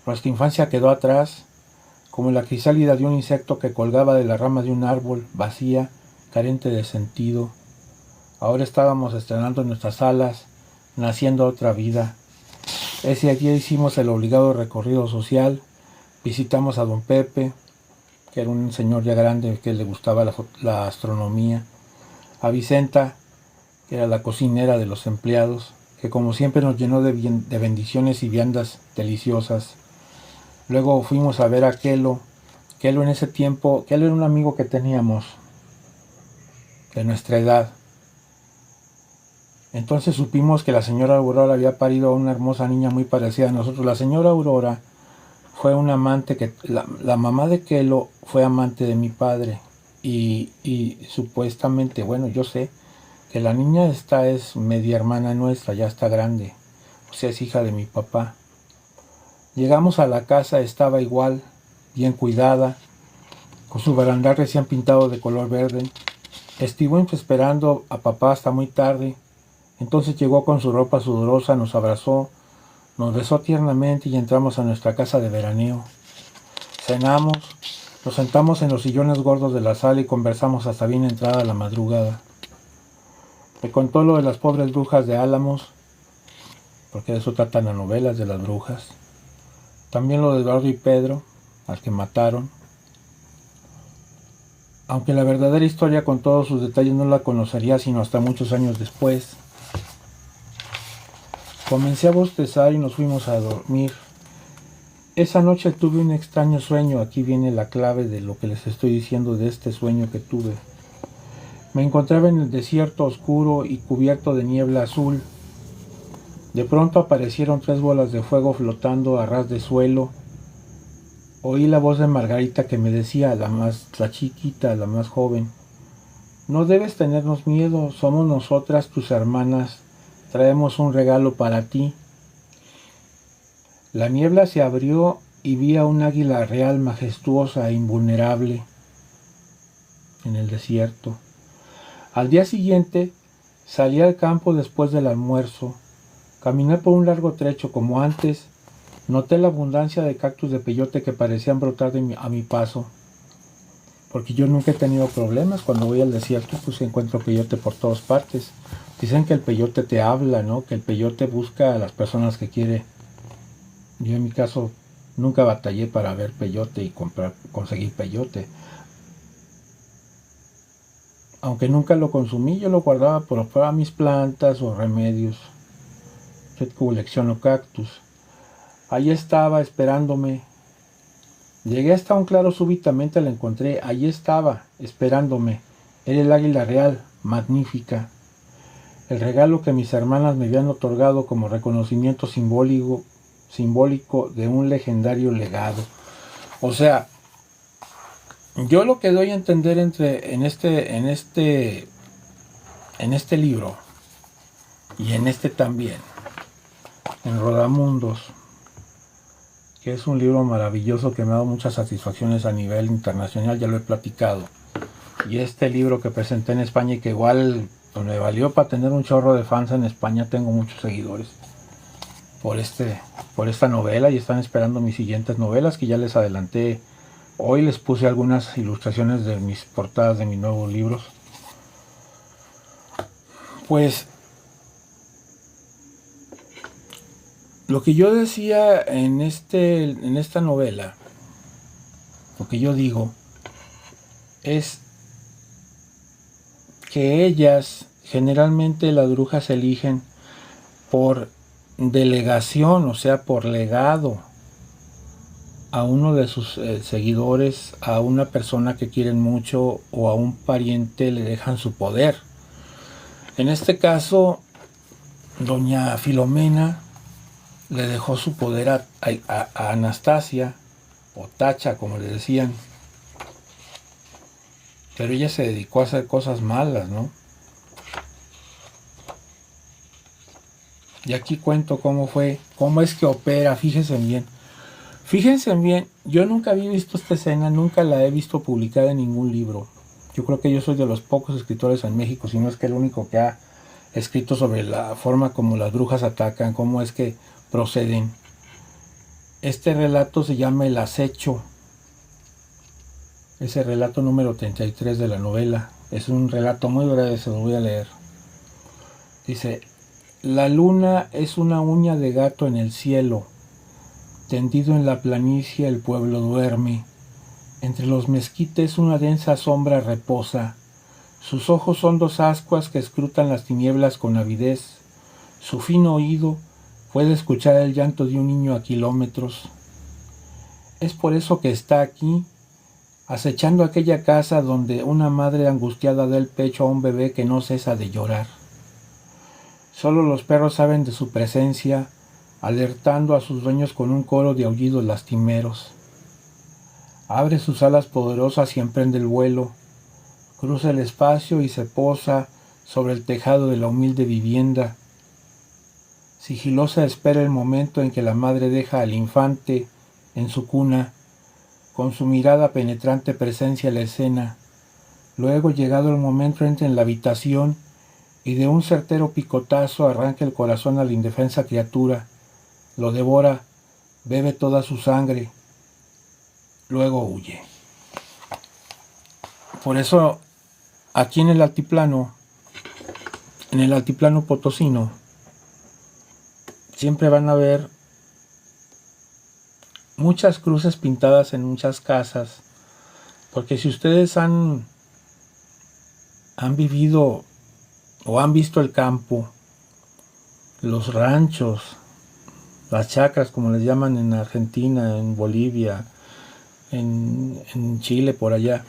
Nuestra infancia quedó atrás, como la crisálida de un insecto que colgaba de la rama de un árbol, vacía, carente de sentido. Ahora estábamos estrenando nuestras alas, naciendo otra vida. Ese día hicimos el obligado recorrido social, visitamos a don Pepe, que era un señor ya grande que le gustaba la astronomía, a Vicenta, que era la cocinera de los empleados, que como siempre nos llenó de bendiciones y viandas deliciosas. Luego fuimos a ver a Kelo. Kelo en ese tiempo, Kelo era un amigo que teníamos de nuestra edad. Entonces supimos que la señora Aurora había parido a una hermosa niña muy parecida a nosotros. La señora Aurora fue una amante que, la mamá de Kelo fue amante de mi padre. Y supuestamente, bueno, yo sé que la niña esta es media hermana nuestra, ya está grande, o sea, es hija de mi papá. Llegamos a la casa, estaba igual, bien cuidada, con su barandal recién pintado de color verde. Estuvimos esperando a papá hasta muy tarde. Entonces llegó con su ropa sudorosa, nos abrazó, nos besó tiernamente y entramos a nuestra casa de veraneo. Cenamos, nos sentamos en los sillones gordos de la sala y conversamos hasta bien entrada la madrugada. Me contó lo de las pobres brujas de Álamos, porque de eso tratan las novelas de las brujas. También lo de Eduardo y Pedro, al que mataron. Aunque la verdadera historia con todos sus detalles no la conocería sino hasta muchos años después. Comencé a bostezar y nos fuimos a dormir. Esa noche tuve un extraño sueño. Aquí viene la clave de lo que les estoy diciendo de este sueño que tuve. Me encontraba en el desierto oscuro y cubierto de niebla azul. De pronto aparecieron 3 bolas de fuego flotando a ras de suelo. Oí la voz de Margarita que me decía, la chiquita, la más joven: no debes tenernos miedo, somos nosotras tus hermanas, traemos un regalo para ti. La niebla se abrió y vi a un águila real majestuosa e invulnerable en el desierto. Al día siguiente salí al campo después del almuerzo. Caminé por un largo trecho como antes. Noté la abundancia de cactus de peyote que parecían brotar a mi paso. Porque yo nunca he tenido problemas. Cuando voy al desierto pues encuentro peyote por todas partes. Dicen que el peyote te habla, ¿no? Que el peyote busca a las personas que quiere. Yo en mi caso nunca batallé para ver peyote y conseguir peyote. Aunque nunca lo consumí, yo lo guardaba para mis plantas o remedios. Yo colecciono cactus. Allí estaba esperándome. Llegué hasta un claro, súbitamente la encontré. Allí estaba esperándome. Era el águila real, magnífica. El regalo que mis hermanas me habían otorgado como reconocimiento simbólico de un legendario legado. O sea, Yo lo que doy a entender en este libro y en este también, en Rodamundos, que es un libro maravilloso que me ha dado muchas satisfacciones a nivel internacional, ya lo he platicado. Y este libro que presenté en España y que igual pues, me valió para tener un chorro de fans en España, tengo muchos seguidores por esta novela y están esperando mis siguientes novelas que ya les adelanté. Hoy les puse algunas ilustraciones de mis portadas de mis nuevos libros. Pues lo que yo decía en esta novela, lo que yo digo, es que ellas, generalmente las brujas se eligen por delegación, o sea, por legado a uno de sus seguidores, a una persona que quieren mucho o a un pariente le dejan su poder. En este caso, doña Filomena le dejó su poder a Anastasia, o Tacha, como le decían. Pero ella se dedicó a hacer cosas malas, ¿no? Y aquí cuento cómo fue, cómo es que opera, fíjense bien. Fíjense bien, yo nunca había visto esta escena, nunca la he visto publicada en ningún libro. Yo creo que yo soy de los pocos escritores en México, si no es que el único que ha escrito sobre la forma como las brujas atacan, cómo es que proceden. Este relato se llama El acecho. Es el relato número 33 de la novela. Es un relato muy breve, se lo voy a leer. Dice: la luna es una uña de gato en el cielo. Tendido en la planicie el pueblo duerme. Entre los mezquites una densa sombra reposa. Sus ojos son dos ascuas que escrutan las tinieblas con avidez. Su fino oído puede escuchar el llanto de un niño a kilómetros. Es por eso que está aquí, acechando aquella casa donde una madre angustiada da el pecho a un bebé que no cesa de llorar. Solo los perros saben de su presencia, alertando a sus dueños con un coro de aullidos lastimeros. Abre sus alas poderosas y emprende el vuelo, cruza el espacio y se posa sobre el tejado de la humilde vivienda. Sigilosa espera el momento en que la madre deja al infante en su cuna, con su mirada penetrante presencia la escena. Luego, llegado el momento, entra en la habitación y de un certero picotazo arranca el corazón a la indefensa criatura, lo devora, bebe toda su sangre, luego huye. Por eso, aquí en el altiplano potosino, siempre van a ver muchas cruces pintadas en muchas casas, porque si ustedes han vivido o han visto el campo, los ranchos, las chacras como les llaman en Argentina, en Bolivia, en Chile, por allá,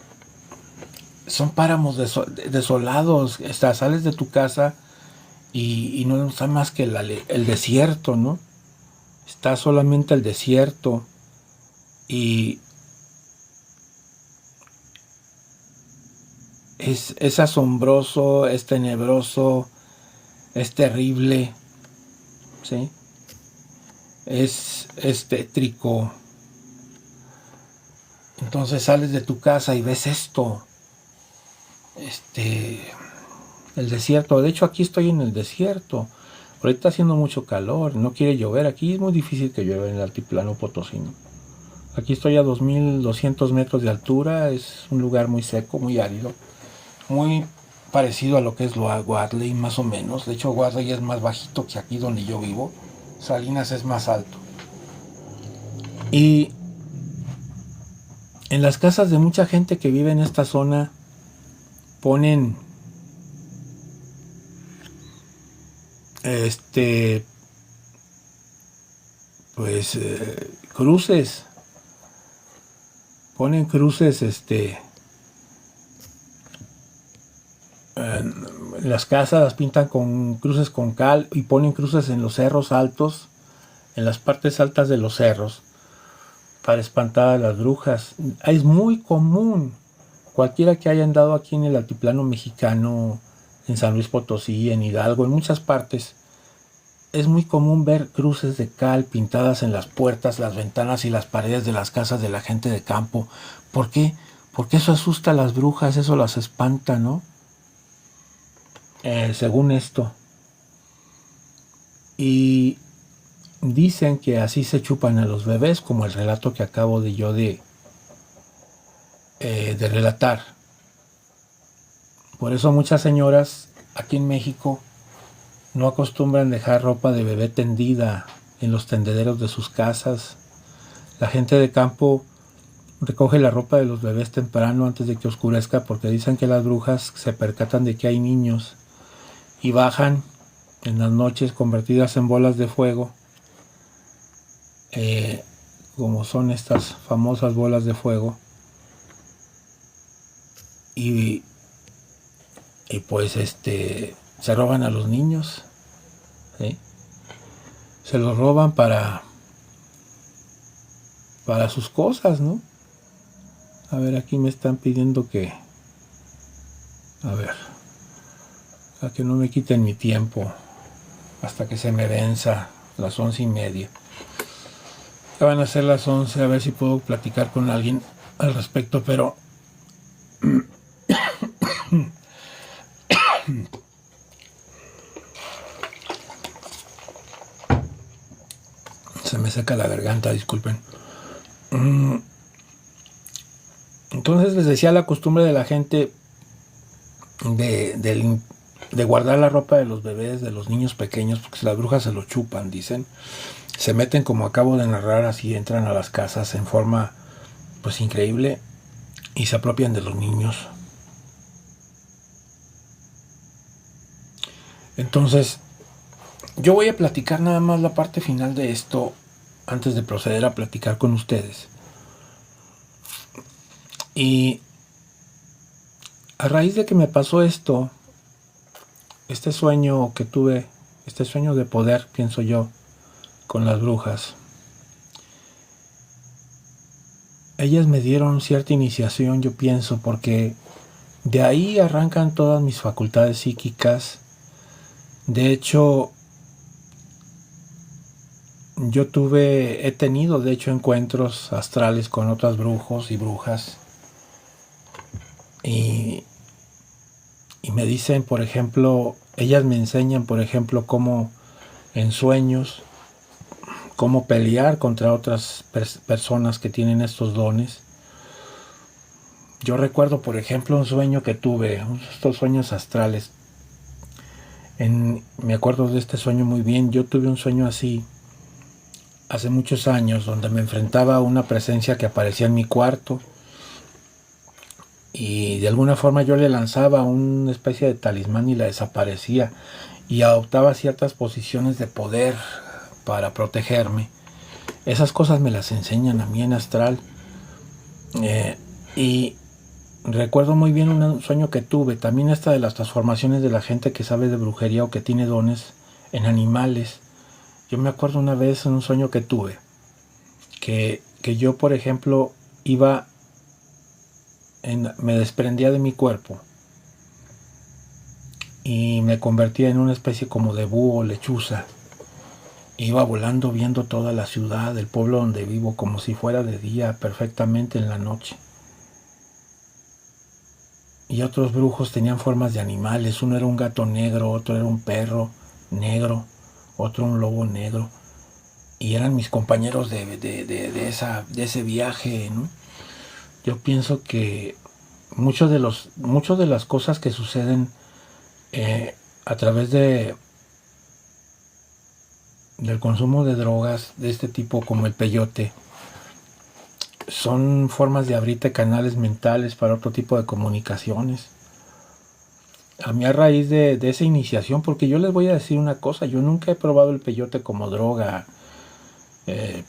son páramos desolados. Sales de tu casa y no está más que el desierto, ¿no? Está solamente el desierto y es asombroso, es tenebroso, es terrible, ¿sí? Es tétrico. Entonces sales de tu casa y ves esto, el desierto. De hecho, aquí estoy en el desierto. Ahorita está haciendo mucho calor, no quiere llover. Aquí es muy difícil que llueva en el altiplano potosino. Aquí estoy a 2200 metros de altura, es un lugar muy seco, muy árido, muy parecido a lo que es Guadley, más o menos. De hecho, Guadley es más bajito que aquí donde yo vivo. Salinas es más alto. Y en las casas de mucha gente que vive en esta zona ponen cruces. Ponen cruces las casas las pintan con cruces con cal y ponen cruces en los cerros altos, en las partes altas de los cerros, para espantar a las brujas. Es muy común. Cualquiera que haya andado aquí en el altiplano mexicano, en San Luis Potosí, en Hidalgo, en muchas partes, es muy común ver cruces de cal pintadas en las puertas, las ventanas y las paredes de las casas de la gente de campo. ¿Por qué? Porque eso asusta a las brujas, eso las espanta, ¿no? Según esto. Y dicen que así se chupan a los bebés, como el relato que acabo de relatar. Por eso muchas señoras aquí en México no acostumbran dejar ropa de bebé tendida en los tendederos de sus casas. La gente de campo recoge la ropa de los bebés temprano antes de que oscurezca porque dicen que las brujas se percatan de que hay niños y bajan en las noches convertidas en bolas de fuego, como son estas famosas bolas de fuego, y pues se roban a los niños, ¿sí? Se los roban para sus cosas, ¿no? A ver, aquí me están pidiendo que, a ver, a que no me quiten mi tiempo hasta que se me venza las 11:30. Ya van a ser las 11, a ver si puedo platicar con alguien al respecto, pero se me seca la garganta, disculpen. Entonces les decía, la costumbre de la gente de guardar la ropa de los bebés, de los niños pequeños, porque si las brujas se lo chupan, dicen, se meten, como acabo de narrar, así entran a las casas en forma pues increíble y se apropian de los niños. Entonces, yo voy a platicar nada más la parte final de esto antes de proceder a platicar con ustedes. Y a raíz de que me pasó esto, este sueño que tuve, este sueño de poder, pienso yo, con las brujas, ellas me dieron cierta iniciación, yo pienso, porque de ahí arrancan todas mis facultades psíquicas. De hecho, he tenido de hecho encuentros astrales con otros brujos y brujas, y me dicen, por ejemplo, ellas me enseñan, por ejemplo, cómo en sueños, cómo pelear contra otras personas que tienen estos dones. Yo recuerdo, por ejemplo, un sueño que tuve, estos sueños astrales. Me acuerdo de este sueño muy bien. Yo tuve un sueño así hace muchos años, donde me enfrentaba a una presencia que aparecía en mi cuarto y de alguna forma yo le lanzaba una especie de talismán y la desaparecía, y adoptaba ciertas posiciones de poder para protegerme. Esas cosas me las enseñan a mí en astral. Y recuerdo muy bien un sueño que tuve, también esta de las transformaciones de la gente que sabe de brujería o que tiene dones en animales. Yo me acuerdo una vez en un sueño que tuve, que yo, por ejemplo, me desprendía de mi cuerpo y me convertía en una especie como de búho o lechuza. Iba volando viendo toda la ciudad, el pueblo donde vivo, como si fuera de día, perfectamente en la noche. Y otros brujos tenían formas de animales. Uno era un gato negro, otro era un perro negro, otro un lobo negro. Y eran mis compañeros de ese viaje, ¿no? Yo pienso que muchas de las cosas que suceden a través del consumo de drogas de este tipo, como el peyote, son formas de abrirte canales mentales para otro tipo de comunicaciones. A mí, a raíz de esa iniciación, porque yo les voy a decir una cosa, yo nunca he probado el peyote como droga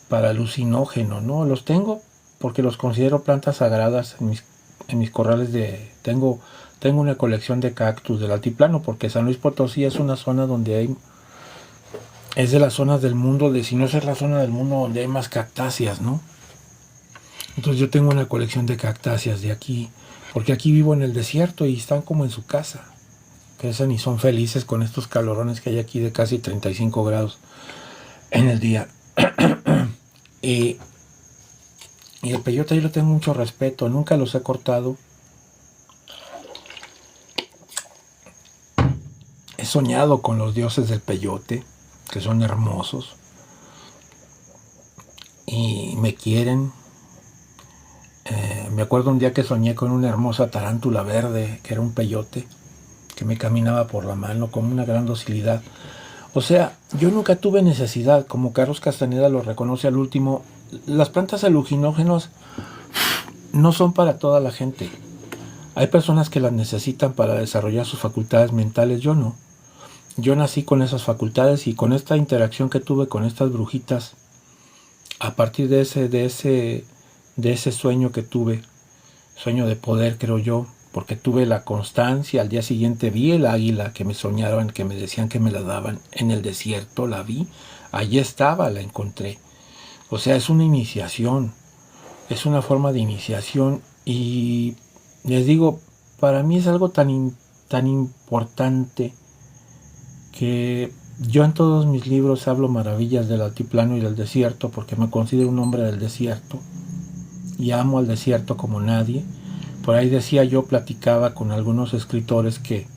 para alucinógeno, ¿no? Los tengo porque los considero plantas sagradas en mis corrales tengo una colección de cactus del altiplano, porque San Luis Potosí es una zona donde es de las zonas del mundo, si no es la zona del mundo donde hay más cactáceas, ¿no? Entonces yo tengo una colección de cactáceas de aquí, porque aquí vivo en el desierto y están como en su casa. Crecen y son felices con estos calorones que hay aquí de casi 35 grados en el día. y, y el peyote yo le tengo mucho respeto, nunca los he cortado. He soñado con los dioses del peyote, que son hermosos y me quieren. Me acuerdo un día que soñé con una hermosa tarántula verde, que era un peyote, que me caminaba por la mano con una gran docilidad. O sea, yo nunca tuve necesidad, como Carlos Castaneda lo reconoce al último, las plantas alucinógenas no son para toda la gente. Hay personas que las necesitan para desarrollar sus facultades mentales, yo no. Yo nací con esas facultades y con esta interacción que tuve con estas brujitas, a partir de ese sueño que tuve, sueño de poder creo yo, porque tuve la constancia, al día siguiente vi el águila que me soñaban, que me decían que me la daban en el desierto, la vi, allí estaba, la encontré. O sea, es una iniciación, es una forma de iniciación y les digo, para mí es algo tan importante que yo en todos mis libros hablo maravillas del altiplano y del desierto porque me considero un hombre del desierto y amo al desierto como nadie. Por ahí decía yo, platicaba con algunos escritores que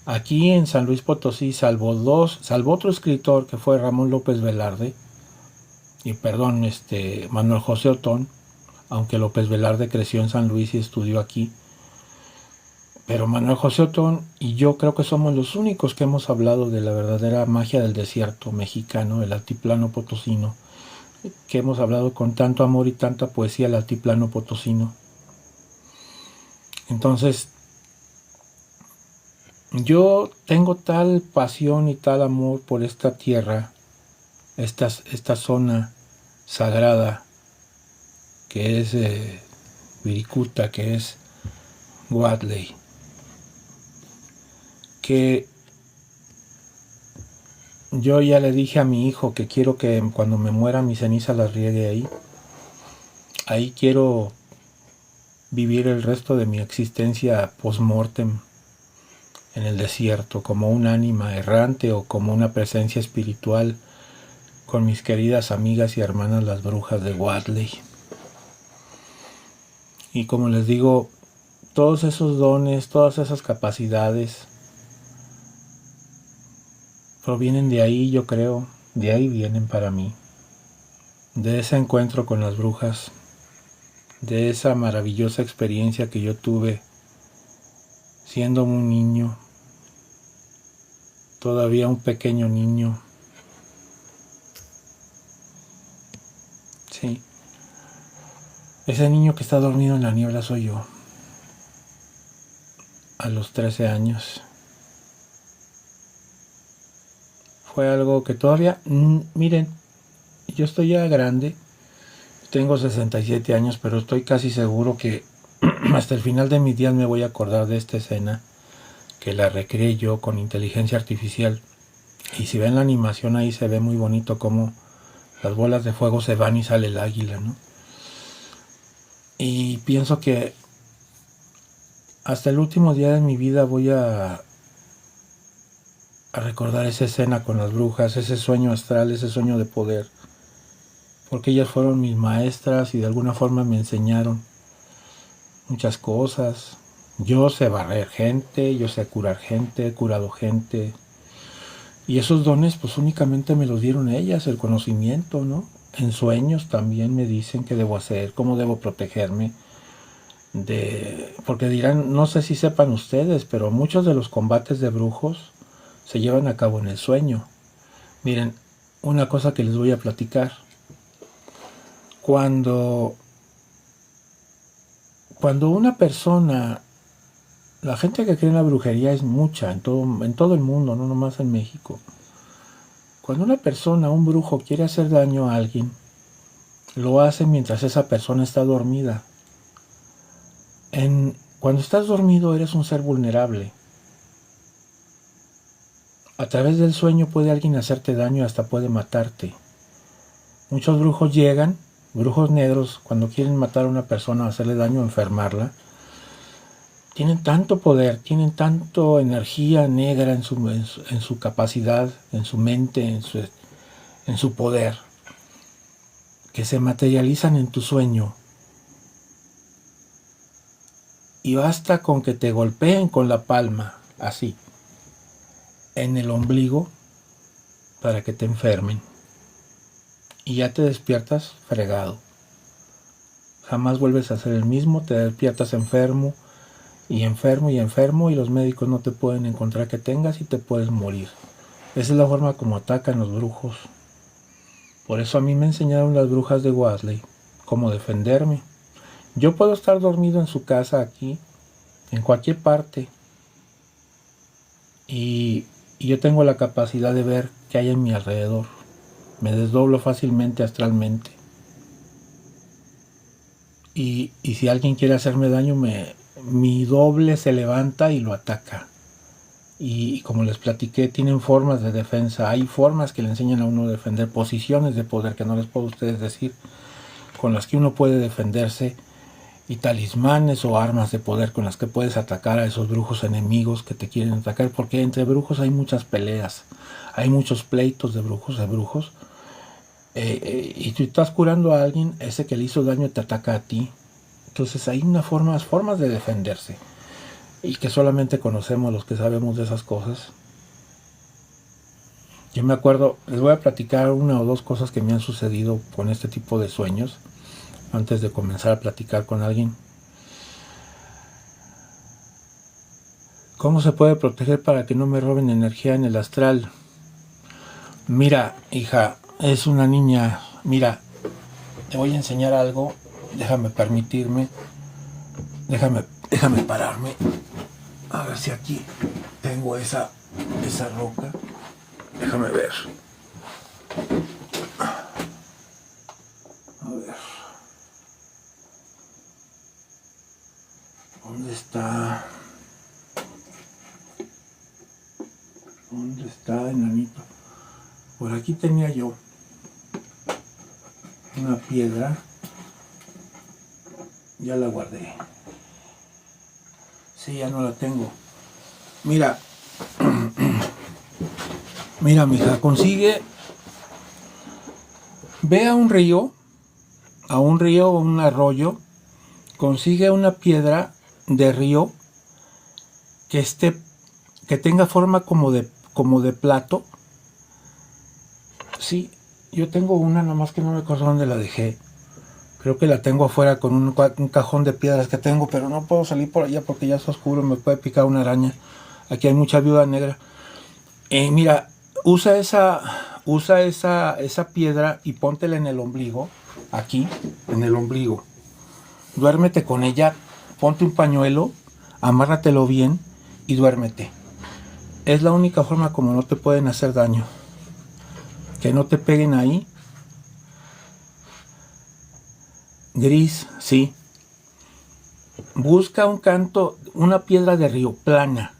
aquí en San Luis Potosí, salvo otro escritor que fue Ramón López Velarde, y perdón, Manuel José Otón, aunque López Velarde creció en San Luis y estudió aquí, pero Manuel José Otón y yo creo que somos los únicos que hemos hablado de la verdadera magia del desierto mexicano, el altiplano potosino, que hemos hablado con tanto amor y tanta poesía el altiplano potosino. Entonces, yo tengo tal pasión y tal amor por esta tierra, esta zona sagrada que es Viricuta, que es Guadley, que yo ya le dije a mi hijo que quiero que cuando me muera mis cenizas las riegue ahí. Ahí quiero vivir el resto de mi existencia post-mortem en el desierto, como un ánima errante o como una presencia espiritual con mis queridas amigas y hermanas las brujas de Wadley. Y como les digo, todos esos dones, todas esas capacidades provienen de ahí, yo creo, de ahí vienen para mí, de ese encuentro con las brujas, de esa maravillosa experiencia que yo tuve siendo un niño, todavía un pequeño niño. Sí, ese niño que está dormido en la niebla soy yo, a los 13 años. Fue algo que todavía, miren, yo estoy ya grande, tengo 67 años, pero estoy casi seguro que hasta el final de mis días me voy a acordar de esta escena, que la recreé yo con inteligencia artificial. Y si ven la animación ahí se ve muy bonito cómo las bolas de fuego se van y sale el águila, ¿no? Y pienso que hasta el último día de mi vida voy a recordar esa escena con las brujas, ese sueño astral, ese sueño de poder, porque ellas fueron mis maestras y de alguna forma me enseñaron muchas cosas. Yo sé barrer gente, yo sé curar gente, he curado gente, y esos dones pues únicamente me los dieron ellas, el conocimiento, ¿no? En sueños también me dicen qué debo hacer, cómo debo protegerme porque dirán, no sé si sepan ustedes, pero muchos de los combates de brujos se llevan a cabo en el sueño. Miren, una cosa que les voy a platicar. Cuando una persona, la gente que cree en la brujería es mucha en todo el mundo, no nomás en México. Cuando una persona, un brujo, quiere hacer daño a alguien, lo hace mientras esa persona está dormida. Cuando estás dormido eres un ser vulnerable. A través del sueño puede alguien hacerte daño, hasta puede matarte. Muchos brujos llegan, brujos negros, cuando quieren matar a una persona, hacerle daño, enfermarla, tienen tanto poder, tienen tanto energía negra en su capacidad, en su mente, en su poder, que se materializan en tu sueño. Y basta con que te golpeen con la palma, así, en el ombligo, para que te enfermen. Y ya te despiertas fregado. Jamás vuelves a ser el mismo, te despiertas enfermo, y enfermo y enfermo, y los médicos no te pueden encontrar que tengas y te puedes morir. Esa es la forma como atacan los brujos. Por eso a mí me enseñaron las brujas de Wasley cómo defenderme. Yo puedo estar dormido en su casa aquí, en cualquier parte, y yo tengo la capacidad de ver qué hay en mi alrededor. Me desdoblo fácilmente astralmente. Y si alguien quiere hacerme daño, mi doble se levanta y lo ataca. Y como les platiqué, tienen formas de defensa. Hay formas que le enseñan a uno a defender, posiciones de poder que no les puedo a ustedes decir, con las que uno puede defenderse, y talismanes o armas de poder con las que puedes atacar a esos brujos enemigos que te quieren atacar, porque entre brujos hay muchas peleas, hay muchos pleitos de brujos, y tú estás curando a alguien, ese que le hizo daño te ataca a ti. Entonces hay formas de defenderse, y que solamente conocemos los que sabemos de esas cosas. Yo me acuerdo, les voy a platicar una o dos cosas que me han sucedido con este tipo de sueños, antes de comenzar a platicar con alguien. ¿Cómo se puede proteger para que no me roben energía en el astral? Mira, hija, es una niña. Mira, te voy a enseñar algo. Déjame pararme. A ver si aquí tengo esa roca. Déjame ver. A ver. ¿Dónde está? ¿Dónde está, enanito? Por aquí tenía yo una piedra. Ya la guardé. Sí, ya no la tengo. Mira. Mira, mija, ve a un río o un arroyo, consigue una piedra de río que tenga forma como de plato. Sí, yo tengo una, nada más que no me acuerdo dónde la dejé. Creo que la tengo afuera con un cajón de piedras que tengo, pero no puedo salir por allá porque ya es oscuro, me puede picar una araña. Aquí hay mucha viuda negra. Mira, usa esa piedra y póntela en el ombligo, aquí, en el ombligo. Duérmete con ella, ponte un pañuelo, amárratelo bien y duérmete. Es la única forma como no te pueden hacer daño. Que no te peguen ahí. Gris, sí. Busca una piedra de río, plana,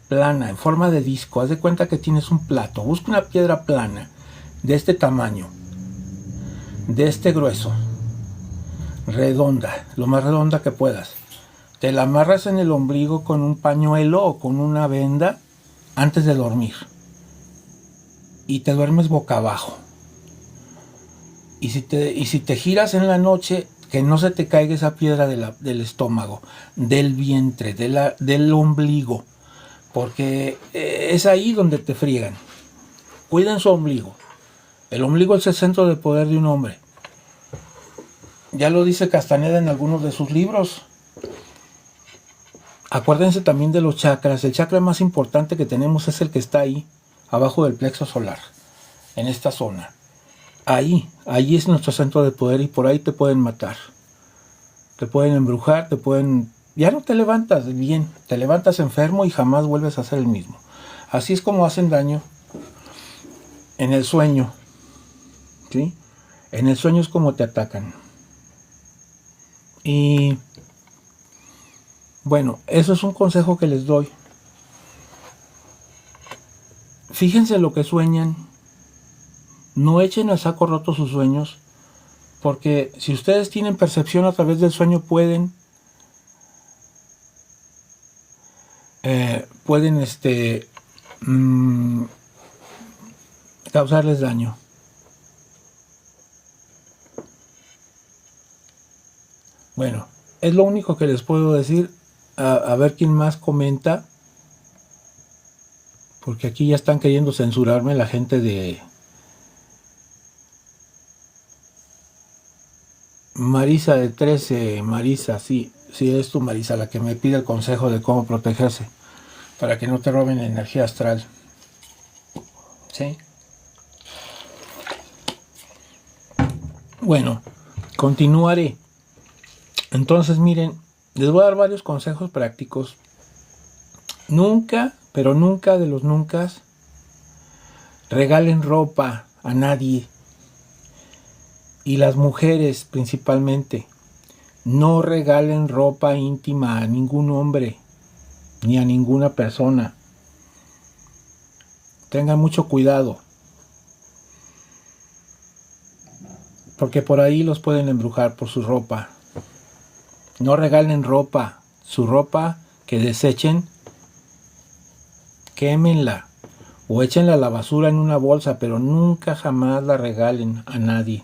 en forma de disco. Haz de cuenta que tienes un plato. Busca una piedra plana, de este tamaño, de este grueso, redonda, lo más redonda que puedas. Te la amarras en el ombligo con un pañuelo o con una venda antes de dormir. Y te duermes boca abajo. Y si te giras en la noche, que no se te caiga esa piedra del estómago, del vientre, del ombligo, porque es ahí donde te friegan. Cuiden su ombligo. El ombligo es el centro de poder de un hombre. Ya lo dice Castaneda en algunos de sus libros. Acuérdense también de los chakras. El chakra más importante que tenemos es el que está ahí, abajo del plexo solar, en esta zona. Ahí es nuestro centro de poder y por ahí te pueden matar. Te pueden embrujar, ya no te levantas bien, te levantas enfermo y jamás vuelves a ser el mismo. Así es como hacen daño en el sueño, ¿sí? En el sueño es como te atacan. Y bueno, eso es un consejo que les doy. Fíjense lo que sueñan. No echen a saco roto sus sueños. Porque si ustedes tienen percepción a través del sueño, pueden mm, causarles daño. Bueno, es lo único que les puedo decir. A ver quién más comenta. Porque aquí ya están queriendo censurarme la gente de Marisa de 13. Marisa, sí, sí, es tu Marisa la que me pide el consejo de cómo protegerse para que no te roben la energía astral. ¿Sí? Bueno, continuaré. Entonces, miren, les voy a dar varios consejos prácticos. Nunca, pero nunca de los nunca, regalen ropa a nadie. Y las mujeres principalmente, no regalen ropa íntima a ningún hombre, ni a ninguna persona. Tengan mucho cuidado, porque por ahí los pueden embrujar por su ropa. No regalen ropa, su ropa que desechen, quémenla o échenla a la basura en una bolsa, pero nunca jamás la regalen a nadie.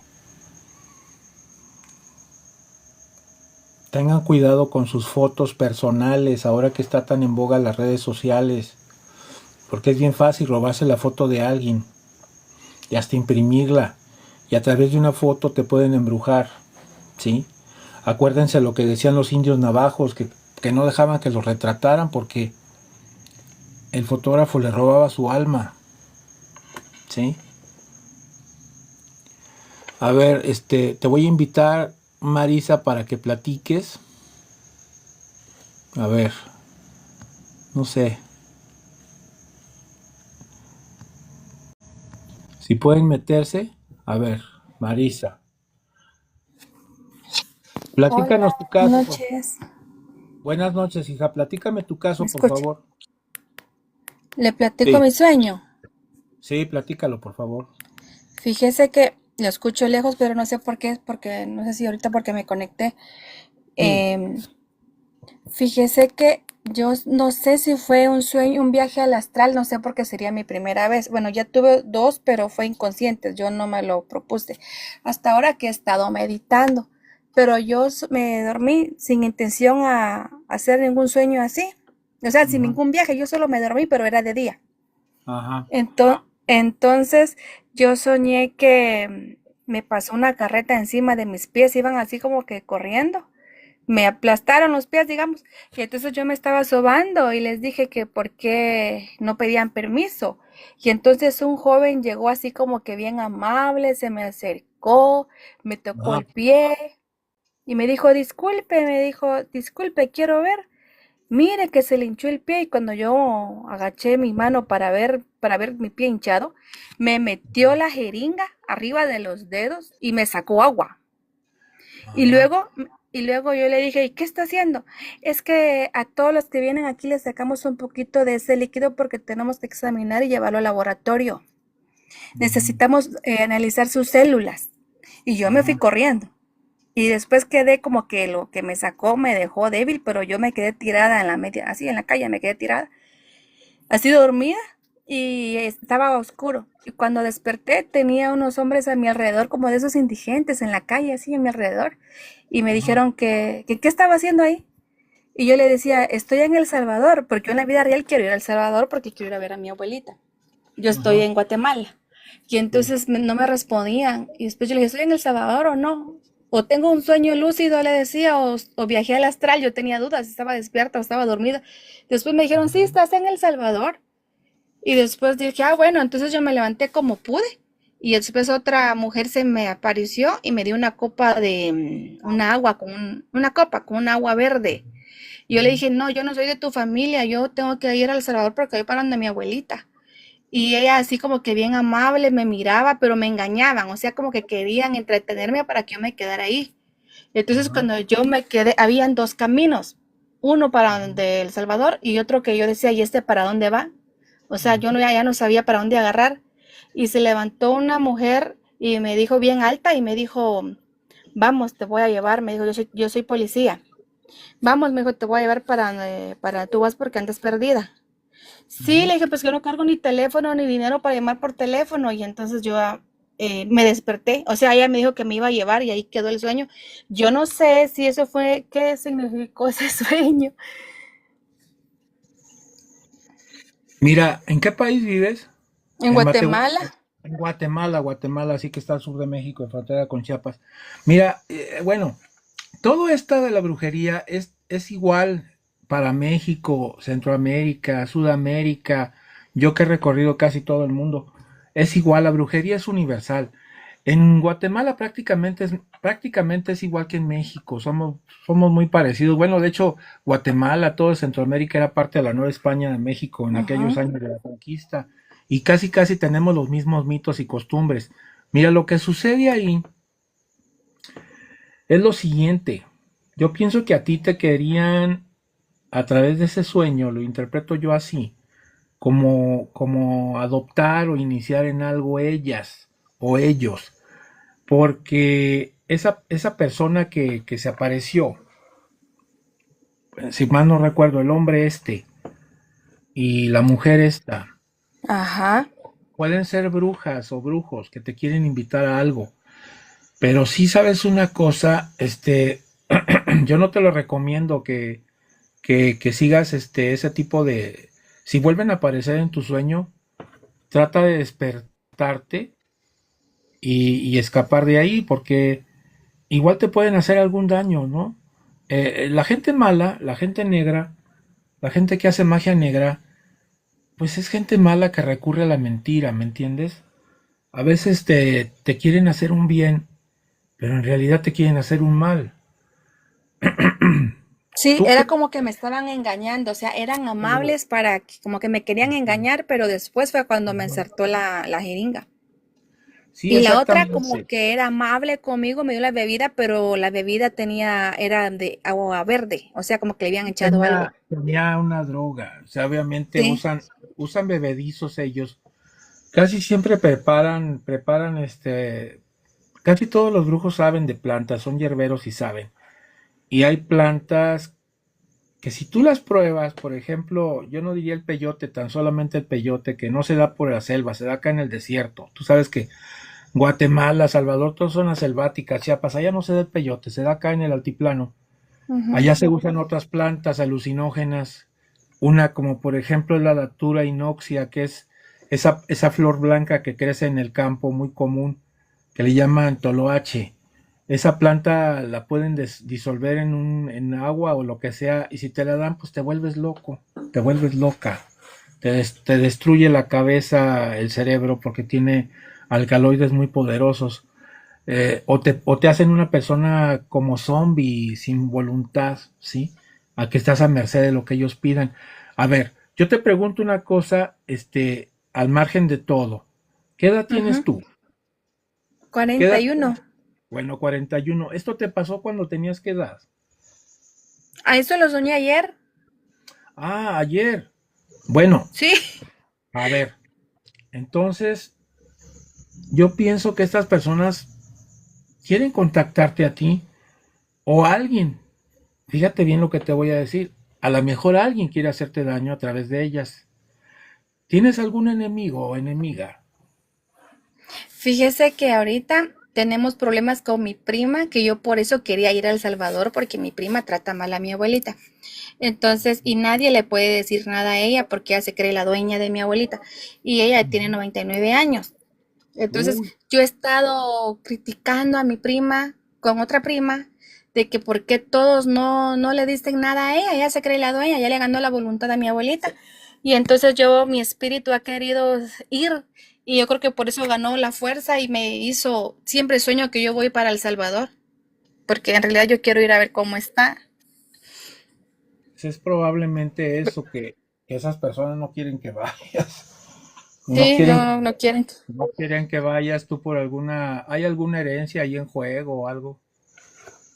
Tengan cuidado con sus fotos personales, ahora que está tan en boga las redes sociales, porque es bien fácil robarse la foto de alguien y hasta imprimirla, y a través de una foto te pueden embrujar, ¿sí? Acuérdense lo que decían los indios navajos, que no dejaban que los retrataran porque el fotógrafo le robaba su alma, ¿sí? A ver, te voy a invitar, Marisa, para que platiques. A ver, no sé. Si pueden meterse. A ver, Marisa. Hola, Platícanos tu buenas caso. noches. Buenas noches, hija. Platícame tu ¿Me caso, por escucha? favor. Le platico Sí. mi sueño. Sí, platícalo, por favor. Fíjese que lo escucho lejos, pero no sé por qué, porque no sé si ahorita porque me conecté. Sí. Em, Fíjese que yo no sé si fue un sueño, un viaje al astral, no sé porque sería mi primera vez. Bueno, ya tuve dos, pero fue inconsciente, yo no me lo propuse. Hasta ahora que he estado meditando, pero yo me dormí sin intención a hacer ningún sueño así. O sea, sin Ajá. ningún viaje, yo solo me dormí, pero era de día. Ajá. Entonces yo soñé que me pasó una carreta encima de mis pies, iban así como que corriendo, me aplastaron los pies, digamos, y entonces yo me estaba sobando y les dije que por qué no pedían permiso. Y entonces un joven llegó así como que bien amable, se me acercó, me tocó Ajá. el pie y me dijo, disculpe, quiero ver. Mire que se le hinchó el pie y cuando yo agaché mi mano para ver mi pie hinchado, me metió la jeringa arriba de los dedos y me sacó agua. Y Ajá. luego, y luego yo le dije, ¿y qué está haciendo? Es que a todos los que vienen aquí les sacamos un poquito de ese líquido porque tenemos que examinar y llevarlo al laboratorio. Ujú. Necesitamos analizar sus células. Y yo me fui Ajá. corriendo. Y después quedé como que lo que me sacó me dejó débil, pero yo me quedé tirada en la media, así en la calle me quedé tirada, así dormida y estaba oscuro. Y cuando desperté tenía unos hombres a mi alrededor, como de esos indigentes en la calle, así a mi alrededor. Y me Ajá. dijeron que qué estaba haciendo ahí. Y yo le decía, estoy en El Salvador, porque yo en la vida real quiero ir a El Salvador porque quiero ir a ver a mi abuelita. Yo estoy Ajá. en Guatemala. Y Sí. entonces no me respondían. Y después yo le dije, ¿estoy en El Salvador o no? O tengo un sueño lúcido, le decía, o viajé al astral. Yo tenía dudas si estaba despierta o estaba dormida. Después me dijeron, sí, estás en El Salvador. Y después dije, ah, bueno, entonces yo me levanté como pude. Y después otra mujer se me apareció y me dio una copa de una agua una copa con un agua verde. Y yo le Ujú. dije, no, yo no soy de tu familia, yo tengo que ir a El Salvador porque voy para donde mi abuelita. Y ella así como que bien amable me miraba, pero me engañaban, o sea, como que querían entretenerme para que yo me quedara ahí. Entonces Ajá. cuando yo me quedé, habían dos caminos, uno para donde El Salvador y otro que yo decía, ¿y este para dónde va? O sea, yo no, ya no sabía para dónde agarrar. Y se levantó una mujer y me dijo bien alta y me dijo, Vamos, te voy a llevar, me dijo, yo soy policía. Vamos, me dijo, te voy a llevar tú vas porque andas perdida. Sí, Ujú. le dije, pues yo no cargo ni teléfono ni dinero para llamar por teléfono. Y entonces yo me desperté. O sea, ella me dijo que me iba a llevar y ahí quedó el sueño. Yo no sé si eso fue, qué significó ese sueño. Mira, ¿en qué país vives? En Guatemala. En Guatemala, Guatemala, sí que está al sur de México, en frontera con Chiapas. Mira, bueno, todo esto de la brujería es igual para México, Centroamérica, Sudamérica, yo que he recorrido casi todo el mundo, es igual, la brujería es universal. En Guatemala prácticamente es igual que en México, somos muy parecidos. Bueno, de hecho, Guatemala, todo Centroamérica era parte de la Nueva España de México en aquellos Ajá. años de la conquista y casi tenemos los mismos mitos y costumbres. Mira, lo que sucede ahí es lo siguiente. Yo pienso que a ti te querían, a través de ese sueño, lo interpreto yo así, como adoptar o iniciar en algo ellas o ellos, porque esa persona que se apareció, si mal no recuerdo, el hombre este y la mujer esta, Ajá. pueden ser brujas o brujos que te quieren invitar a algo, pero si sabes una cosa, yo no te lo recomiendo que sigas ese tipo de... Si vuelven a aparecer en tu sueño, trata de despertarte y escapar de ahí, porque igual te pueden hacer algún daño, ¿no? La gente mala, la gente negra, la gente que hace magia negra, pues es gente mala que recurre a la mentira, ¿me entiendes? A veces te quieren hacer un bien, pero en realidad te quieren hacer un mal. Sí, ¿Tú era crees? como que me estaban engañando, o sea, eran amables como que me querían engañar, pero después fue cuando me ensartó la jeringa. Sí, Y la otra como exactamente. que era amable conmigo, me dio la bebida, pero la bebida era de agua verde, o sea, como que le habían echado algo. Tenía una droga. O sea, obviamente Sí, usan bebedizos ellos. Casi siempre preparan casi todos los brujos saben de plantas, son hierberos y saben. Y hay plantas que si tú las pruebas, por ejemplo, yo no diría el peyote, tan solamente el peyote, que no se da por la selva, se da acá en el desierto. Tú sabes que Guatemala, Salvador, todas zonas selváticas, Chiapas, allá no se da el peyote, se da acá en el altiplano. ujú. Allá se usan otras plantas alucinógenas, una como por ejemplo la datura inoxia, que es esa flor blanca que crece en el campo, muy común, que le llaman toloache. Esa planta la pueden disolver en agua o lo que sea, y si te la dan, pues te vuelves loco, te vuelves loca. Te destruye la cabeza, el cerebro, porque tiene alcaloides muy poderosos. O te hacen una persona como zombie, sin voluntad, ¿sí? A que estás a merced de lo que ellos pidan. A ver, yo te pregunto una cosa, al margen de todo. ¿Qué edad tienes Ujú. tú? ¿Qué edad? 41. Bueno, 41. ¿Esto te pasó cuando tenías qué edad? A eso lo soñé ayer. Ah, ayer. Bueno, Sí. a ver, entonces yo pienso que estas personas quieren contactarte a ti o a alguien. Fíjate bien lo que te voy a decir. A lo mejor alguien quiere hacerte daño a través de ellas. ¿Tienes algún enemigo o enemiga? Fíjese que ahorita tenemos problemas con mi prima, que yo por eso quería ir a El Salvador, porque mi prima trata mal a mi abuelita. Entonces, y nadie le puede decir nada a ella porque ella se cree la dueña de mi abuelita y ella tiene 99 años. Entonces, Uy, yo he estado criticando a mi prima con otra prima de que por qué todos no le dicen nada a ella se cree la dueña, ya le ganó la voluntad a mi abuelita. Y entonces mi espíritu ha querido ir y yo creo que por eso ganó la fuerza y me hizo, siempre sueño que yo voy para El Salvador, porque en realidad yo quiero ir a ver cómo está. pues es probablemente eso que esas personas no quieren que vayas. No Sí, quieren, no quieren. no quieren que vayas tú por ¿hay alguna herencia ahí en juego o algo?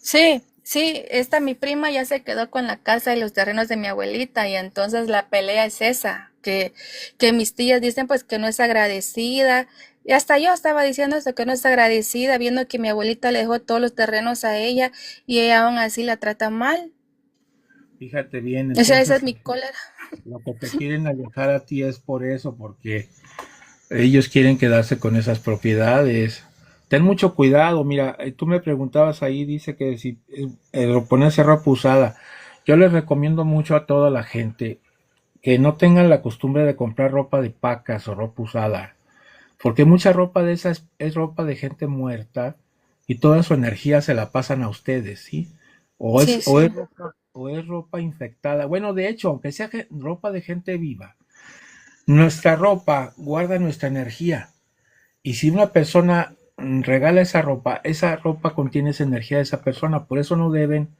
Sí, sí, esta mi prima ya se quedó con la casa y los terrenos de mi abuelita y entonces la pelea es esa, que mis tías dicen pues que no es agradecida, Y hasta yo estaba diciendo esto, que no es agradecida, viendo que mi abuelita le dejó todos los terrenos a ella y ella aún así la trata mal. Fíjate bien, O sea, esa es entonces mi cólera. lo que te quieren alejar a ti es por eso, porque ellos quieren quedarse con esas propiedades. Ten mucho cuidado, mira, tú me preguntabas ahí, dice que si ponerse ropa usada. Yo les recomiendo mucho a toda la gente que no tengan la costumbre de comprar ropa de pacas o ropa usada, porque mucha ropa de esa es ropa de gente muerta y toda su energía se la pasan a ustedes, ¿sí? O Sí, es, o es sí. ropa, o es ropa infectada. Bueno, de hecho, aunque sea ropa de gente viva, nuestra ropa guarda nuestra energía. Y si una persona regala esa ropa contiene esa energía de esa persona. Por eso no deben,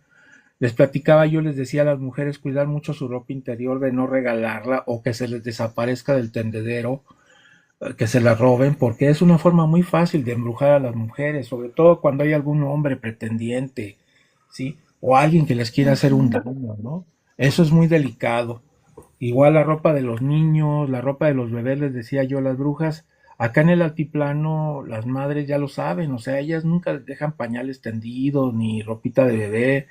les platicaba yo, les decía a las mujeres cuidar mucho su ropa interior, de no regalarla o que se les desaparezca del tendedero, que se la roben, porque es una forma muy fácil de embrujar a las mujeres, sobre todo cuando hay algún hombre pretendiente, ¿sí? O alguien que les quiera hacer un Ujú. daño, ¿no? Eso es muy delicado. Igual la ropa de los niños, la ropa de los bebés, les decía yo, las brujas, acá en el altiplano las madres ya lo saben, o sea, ellas nunca dejan pañales tendidos ni ropita de bebé.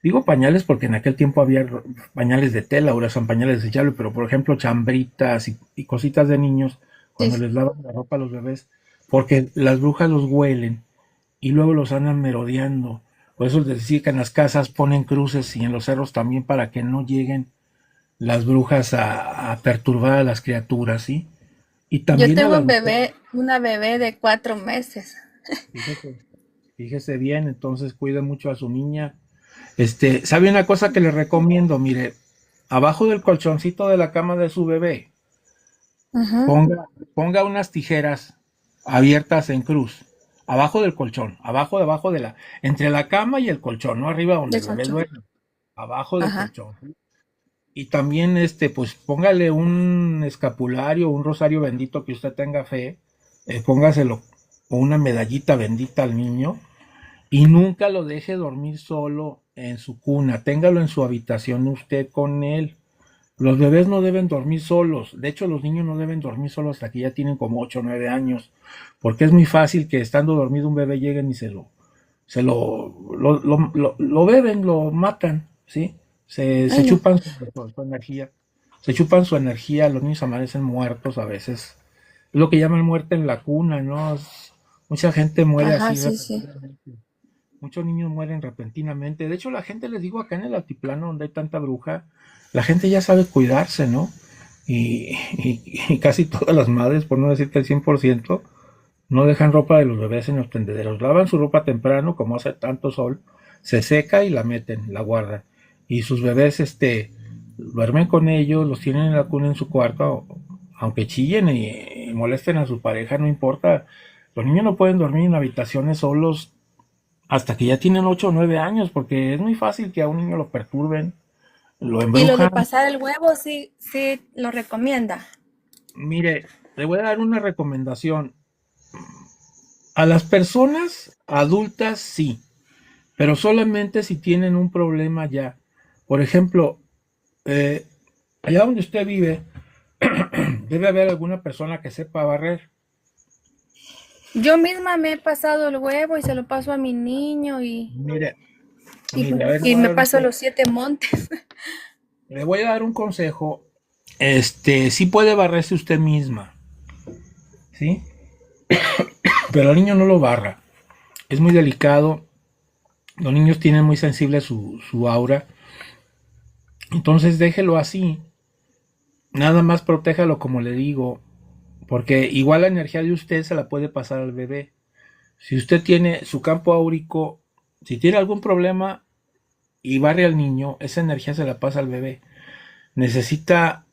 Digo pañales porque en aquel tiempo había pañales de tela, ahora son pañales desechables, pero por ejemplo chambritas y cositas de niños, Sí, cuando les lavan la ropa a los bebés, porque las brujas los huelen y luego los andan merodeando. Por eso les decía que en las casas ponen cruces y en los cerros también para que no lleguen las brujas a perturbar a las criaturas, ¿sí? Y yo también a tengo las un mujeres, bebé, una bebé de 4 meses. fíjese, fíjese bien, entonces cuide mucho a su niña. ¿Sabe una cosa que le recomiendo? Mire, abajo del colchoncito de la cama de su bebé, Ujú. ponga unas tijeras abiertas en cruz, abajo del colchón, abajo de entre la cama y el colchón, no arriba donde De el bebé colchón. duerme, abajo del Ajá. colchón. Y también, pues póngale un escapulario, un rosario bendito que usted tenga fe, póngaselo o una medallita bendita al niño y nunca lo deje dormir solo en su cuna, téngalo en su habitación usted con él. Los bebés no deben dormir solos, de hecho los niños no deben dormir solos hasta que ya tienen como 8 o 9 años, porque es muy fácil que estando dormido un bebé lleguen y lo beben, lo matan, ¿sí? Se Ay, no. chupan su energía, se chupan su energía, los niños amanecen muertos a veces. Es lo que llaman muerte en la cuna, ¿no? Mucha gente muere Ajá, así sí, sí. repentinamente. Muchos niños mueren repentinamente. De hecho, la gente, les digo, acá en el altiplano donde hay tanta bruja, la gente ya sabe cuidarse, ¿no? Y casi todas las madres, por no decir que el 100%, no dejan ropa de los bebés en los tendederos. Lavan su ropa temprano, como hace tanto sol, se seca y la meten, la guardan. Y sus bebés, duermen con ellos, los tienen en la cuna en su cuarto, aunque chillen y molesten a su pareja, no importa. Los niños no pueden dormir en habitaciones solos hasta que ya tienen 8 o 9 años, porque es muy fácil que a un niño lo perturben, lo Y lo de embrujan. pasar el huevo, sí, sí, lo recomienda. Mire, le voy a dar una recomendación. A las personas adultas sí, pero solamente si tienen un problema ya. Por ejemplo, eh, allá donde usted vive, debe haber alguna persona que sepa barrer. Yo misma me he pasado el huevo y se lo paso a mi niño Mire, mire, a ver, y me paso los 7 montes. le voy a dar un consejo. Sí puede barrerse usted misma, ¿sí? Pero el niño no lo barra. Es muy delicado. Los niños tienen muy sensible su aura. Entonces déjelo así. Nada más protéjalo como le digo. Porque igual la energía de usted se la puede pasar al bebé. Si usted tiene su campo áurico, si tiene algún problema y barre al niño, esa energía se la pasa al bebé. Necesita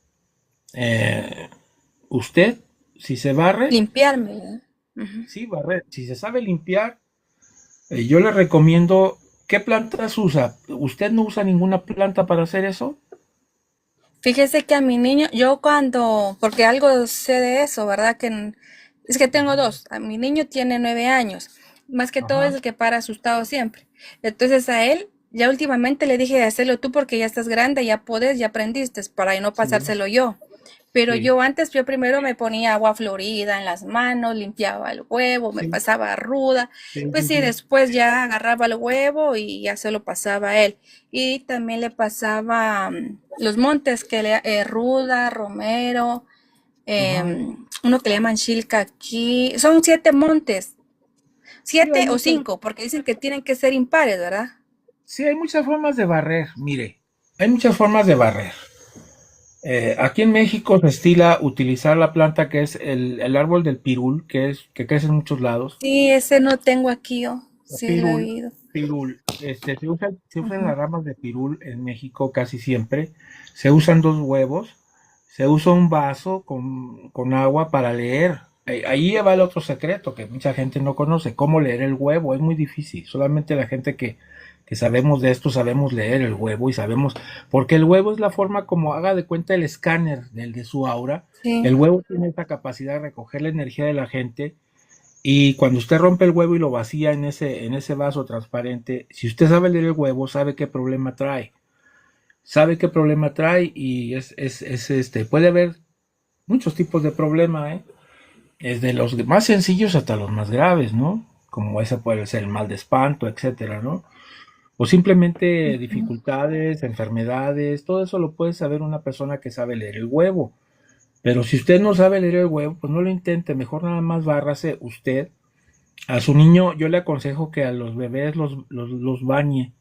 eh, usted, si se barre, Limpiarme, ¿verdad? Ujú. sí, barrer. Si se sabe limpiar, yo le recomiendo, ¿qué plantas usa? ¿Usted no usa ninguna planta para hacer eso? Fíjese que a mi niño, yo cuando, porque algo sé de eso, ¿verdad? Es que tengo dos. A mi niño tiene 9 años. Más que todo es Ajá. el que para asustado siempre. Entonces a él, ya últimamente le dije de hacerlo tú porque ya estás grande, ya podés, ya aprendiste, para no Sí. pasárselo yo. Pero Sí, yo primero me ponía agua florida en las manos, limpiaba el huevo, me sí, pasaba ruda, sí, pues sí, sí, sí. después ya agarraba el huevo y ya se lo pasaba a él. Y también le pasaba los montes ruda, romero, Ajá. uno que le llaman chilca aquí. Son 7 montes, Sí, hay 7 o 5, porque dicen que tienen que ser impares, ¿verdad? sí, hay muchas formas de barrer. Mire, hay muchas formas de barrer. Aquí en México se estila utilizar la planta que es el árbol del pirul, que crece en muchos lados. Sí, ese no tengo aquí yo, sí lo he Pirul, oído. pirul. Se usan Ujú. las ramas de pirul en México casi siempre. Se usan dos huevos. Se usa un vaso con agua para leer. Ahí va el otro secreto que mucha gente no conoce. Cómo leer el huevo. Es muy difícil. Solamente la gente que sabemos de esto sabemos leer el huevo y sabemos. Porque el huevo es la forma como haga de cuenta el escáner de su aura. Sí. El huevo tiene esta capacidad de recoger la energía de la gente y cuando usted rompe el huevo y lo vacía en ese vaso transparente, si usted sabe leer el huevo, sabe qué problema trae. Sabe qué problema trae y puede haber muchos tipos de problema, ¿eh? Desde los más sencillos hasta los más graves, ¿no? Como ese puede ser el mal de espanto, etcétera, ¿no? O simplemente Ujú. dificultades, enfermedades, todo eso lo puede saber una persona que sabe leer el huevo. Pero si usted no sabe leer el huevo, pues no lo intente, mejor nada más bárrase usted. A su niño yo le aconsejo que a los bebés los bañe.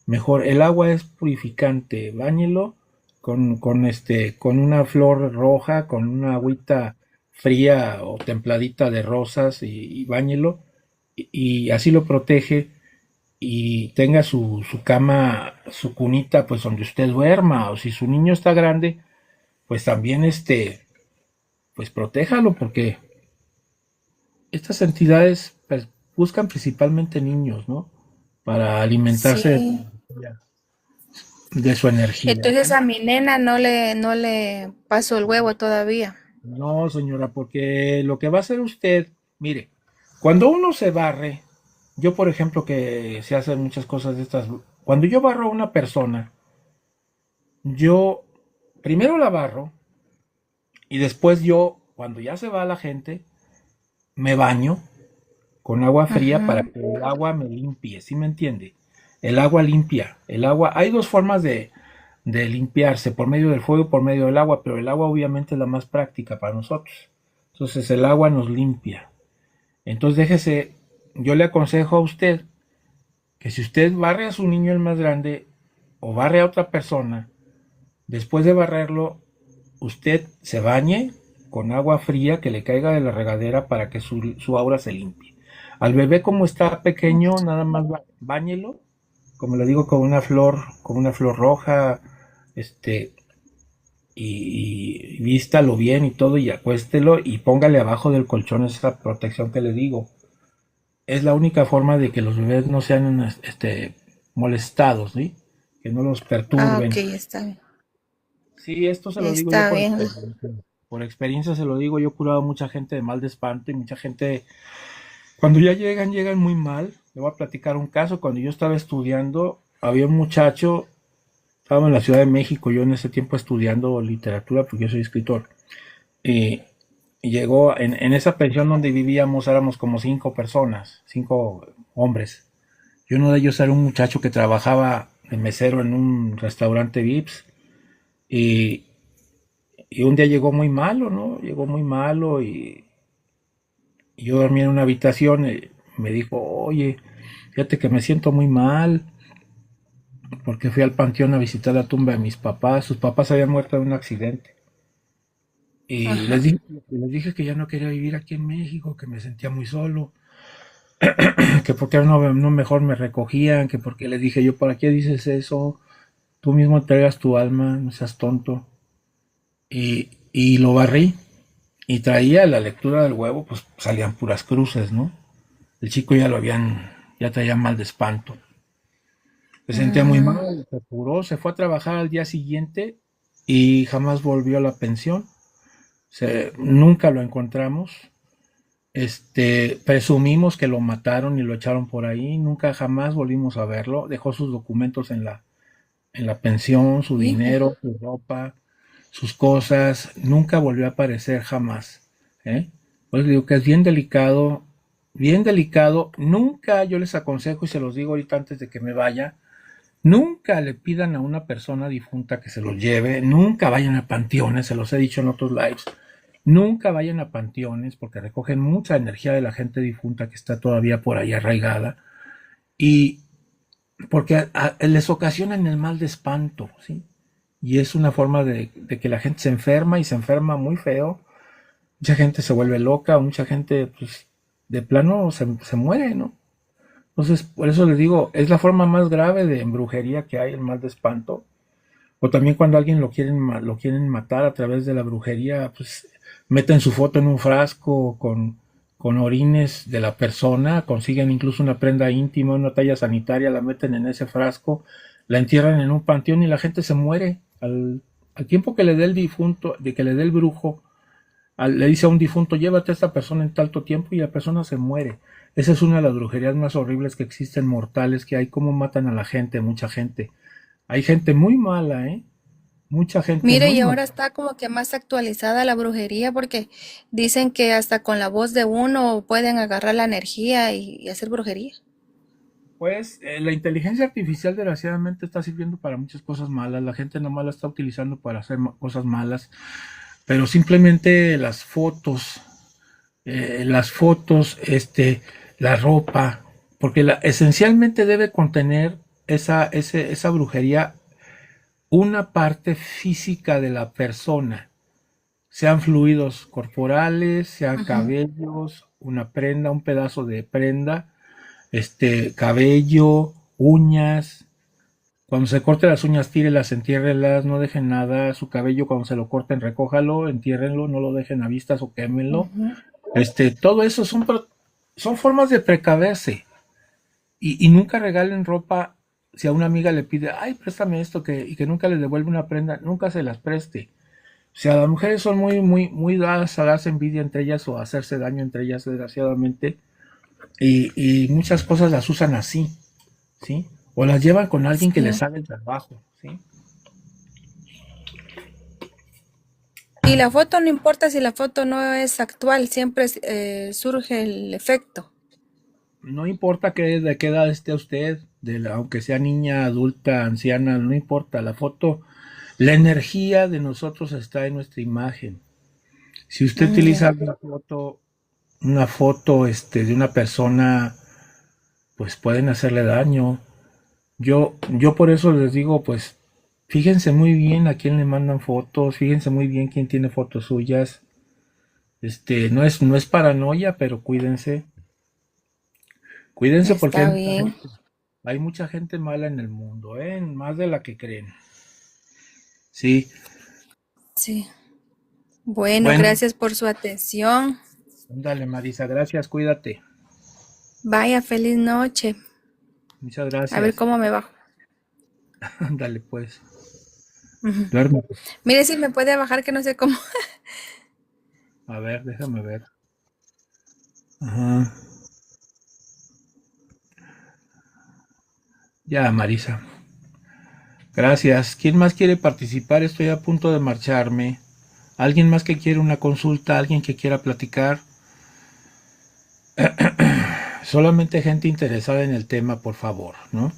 Mejor, el agua es purificante, báñelo con una flor roja, con una agüita fría o templadita de rosas y báñelo y así lo protege y tenga su cama, su cunita, pues donde usted duerma, o si su niño está grande, pues también pues protéjalo porque estas entidades pues, buscan principalmente niños, ¿no? Para alimentarse Sí. de su energía. Entonces a mi nena no le paso el huevo todavía. No, señora, porque lo que va a hacer usted, mire, cuando uno se barre, yo por ejemplo que se hacen muchas cosas de estas, cuando yo barro a una persona, yo primero la barro y después yo, cuando ya se va la gente, me baño con agua fría para Ajá. que el agua me limpie, ¿sí me entiende? El agua limpia, el agua, hay dos formas de limpiarse, por medio del fuego y por medio del agua, pero el agua obviamente es la más práctica para nosotros. Entonces el agua nos limpia. Entonces déjese, yo le aconsejo a usted que si usted barre a su niño el más grande o barre a otra persona, después de barrerlo, usted se bañe con agua fría que le caiga de la regadera para que su aura se limpie. Al bebé como está pequeño, nada más báñelo, como le digo, con una flor roja, este, y vístalo bien y todo y acuéstelo y póngale abajo del colchón esa protección que le digo. Es la única forma de que los bebés no sean molestados, ¿sí? Que no los Ah, perturben. ok, está bien. Sí, esto se lo digo yo Está por bien. experiencia. Por experiencia se lo digo, yo he curado a mucha gente de mal de espanto y mucha gente, cuando ya llegan muy mal. Le voy a platicar un caso. Cuando yo estaba estudiando, había un muchacho, estaba en la Ciudad de México, yo en ese tiempo estudiando literatura, porque yo soy escritor. Y, y llegó, en esa pensión donde vivíamos, éramos como 5 personas, 5 hombres. Y uno de ellos era un muchacho que trabajaba de mesero en un restaurante Vips. Y, y un día llegó muy malo, ¿no? Llegó muy malo y yo dormía en una habitación y me dijo, oye, fíjate que me siento muy mal porque fui al panteón a visitar la tumba de mis papás. Sus papás habían muerto en un accidente. Y les Ajá. dije, les dije que ya no quería vivir aquí en México, que me sentía muy solo, que porque no mejor me recogían, que porque les dije yo, ¿para qué dices eso? Tú mismo entregas tu alma, no seas tonto. Y lo barrí y traía la lectura del huevo, pues salían puras cruces, ¿no? El chico ya traía mal de espanto. Se sentía muy Mm. mal, se apuró, se fue a trabajar al día siguiente y jamás volvió a la pensión. Nunca lo encontramos. Presumimos que lo mataron y lo echaron por ahí. Nunca jamás volvimos a verlo. Dejó sus documentos en la pensión, su Híjole. dinero, su ropa. sus cosas, nunca volvió a aparecer jamás. ¿Eh? Pues digo que es bien delicado, bien delicado. Nunca, yo les aconsejo y se los digo ahorita antes de que me vaya, nunca le pidan a una persona difunta que se los lleve, nunca vayan a panteones, se los he dicho en otros lives, nunca vayan a panteones porque recogen mucha energía de la gente difunta que está todavía por ahí arraigada y porque les ocasionan el mal de espanto, ¿sí? Y es una forma de que la gente se enferma y se enferma muy feo. Mucha gente se vuelve loca, mucha gente, pues, de plano se muere, ¿no? Entonces, por eso les digo, es la forma más grave de brujería que hay, el mal de espanto. O también cuando alguien lo quieren matar a través de la brujería, pues meten su foto en un frasco con orines de la persona, consiguen incluso una prenda íntima, una talla sanitaria, la meten en ese frasco, la entierran en un panteón y la gente se muere. Al tiempo que le dé el difunto, de que le dé el brujo, le dice a un difunto, llévate a esta persona en tanto tiempo y la persona se muere. Esa es una de las brujerías más horribles que existen, mortales, que hay, cómo matan a la gente, mucha gente. Hay gente muy mala, ¿eh? Mucha gente Mire, muy y mala. ahora está como que más actualizada la brujería porque dicen que hasta con la voz de uno pueden agarrar la energía y hacer brujería. Pues la inteligencia artificial desgraciadamente está sirviendo para muchas cosas malas. La gente nomás la está utilizando para hacer cosas malas. Pero simplemente las fotos, la ropa, porque esencialmente debe contener esa brujería una parte física de la persona, sean fluidos corporales, sean Ujú. cabellos, una prenda, un pedazo de prenda, cabello, uñas. Cuando se corte las uñas, tírelas, entiérrelas, no dejen nada. Su cabello, cuando se lo corten, recójalo, entiérrenlo, no lo dejen a vistas o quémenlo. Ujú. Todo eso son formas de precaverse. Y nunca regalen ropa si a una amiga le pide, ay, préstame esto, y que nunca le devuelve una prenda, nunca se las preste. O sea, las mujeres son muy, muy, muy dadas a darse envidia entre ellas o a hacerse daño entre ellas, desgraciadamente. Y muchas cosas las usan así, ¿sí? O las llevan con alguien que les Sí. sabe el trabajo, ¿sí? Y la foto no importa si la foto no es actual, siempre surge el efecto. No importa de qué edad esté usted, aunque sea niña, adulta, anciana, no importa. La foto, la energía de nosotros está en nuestra imagen. Si usted Mm, utiliza ya. una foto de una persona, pues pueden hacerle daño. Yo por eso les digo, pues, fíjense muy bien a quién le mandan fotos, fíjense muy bien quién tiene fotos suyas. No es paranoia, pero cuídense. Cuídense porque Está bien. hay mucha gente mala en el mundo, ¿eh? Más de la que creen. Sí. Sí. Bueno, Bueno, gracias por su atención. dale, Marisa, gracias, cuídate. Vaya, feliz noche. Muchas A ver gracias. cómo me bajo. Dale, pues. Ujú. Duerme. Mire si me puede bajar que no sé cómo. A ver, déjame ver. Ajá. Ya, Marisa. Gracias. ¿Quién más quiere participar? Estoy a punto de marcharme. ¿Alguien más que quiere una consulta? ¿Alguien que quiera platicar? Solamente gente interesada en el tema, por favor, ¿no?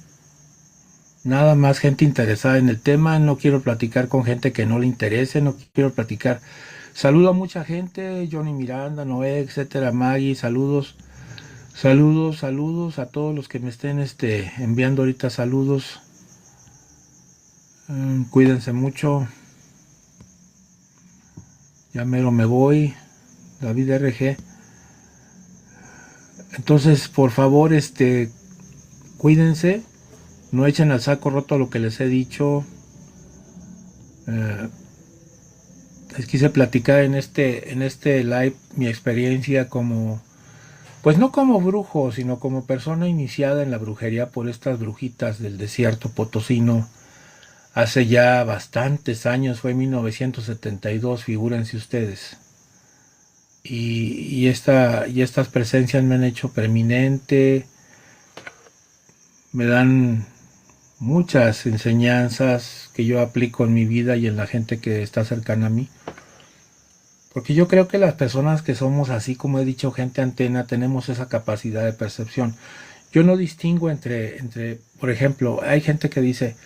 Nada más gente interesada en el tema. No quiero platicar con gente que no le interese. No quiero platicar. Saludo a mucha gente. Johnny Miranda, Noé, etcétera. Maggie, saludos. Saludos, saludos a todos los que me estén enviando ahorita saludos. Cuídense mucho. Ya mero me voy. David RG. Entonces, por favor, cuídense. No echen al saco roto lo que les he dicho. Eh, Les quise platicar en este live mi experiencia como, pues no como brujo, sino como persona iniciada en la brujería por estas brujitas del desierto potosino. Hace ya bastantes años, fue en 1972, figúrense ustedes. Y estas presencias me han hecho preeminente, me dan muchas enseñanzas que yo aplico en mi vida y en la gente que está cercana a mí. Porque yo creo que las personas que somos así, como he dicho, gente antena, tenemos esa capacidad de percepción. Yo no distingo entre, por ejemplo, hay gente que dice,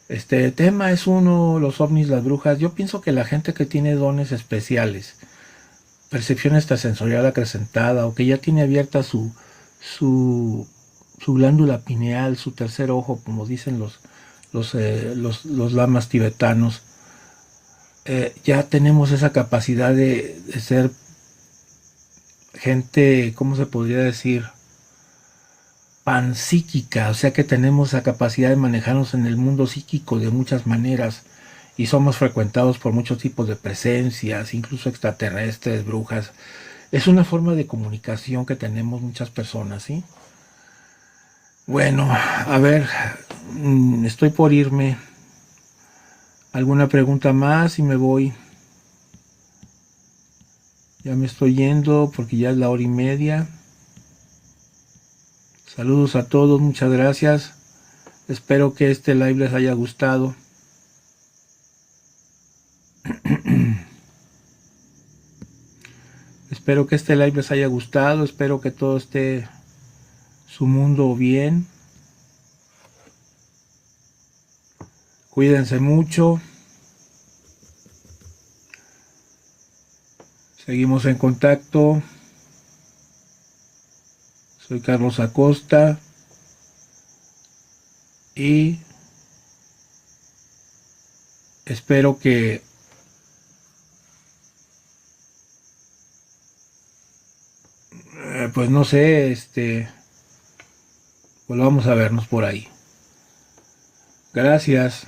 este tema es uno, los ovnis, las brujas. Yo pienso que la gente que tiene dones especiales, percepción extrasensorial acrecentada, o que ya tiene abierta su, su glándula pineal, su tercer ojo, como dicen los lamas tibetanos, ya tenemos esa capacidad de ser gente, ¿cómo se podría decir? Panpsíquica, o sea que tenemos la capacidad de manejarnos en el mundo psíquico de muchas maneras y somos frecuentados por muchos tipos de presencias, incluso extraterrestres, brujas. Es una forma de comunicación que tenemos muchas personas, ¿sí? Bueno, a ver, estoy por irme. ¿Alguna pregunta más y me voy? Ya me estoy yendo porque ya es la 1:30. Saludos a todos, muchas gracias. Espero que este live les haya gustado. Espero que este live les haya gustado. Espero que todo esté su mundo bien. Cuídense mucho. Seguimos en contacto. Soy Carlos Acosta. Y espero que pues no sé, volvamos a vernos por ahí. Gracias.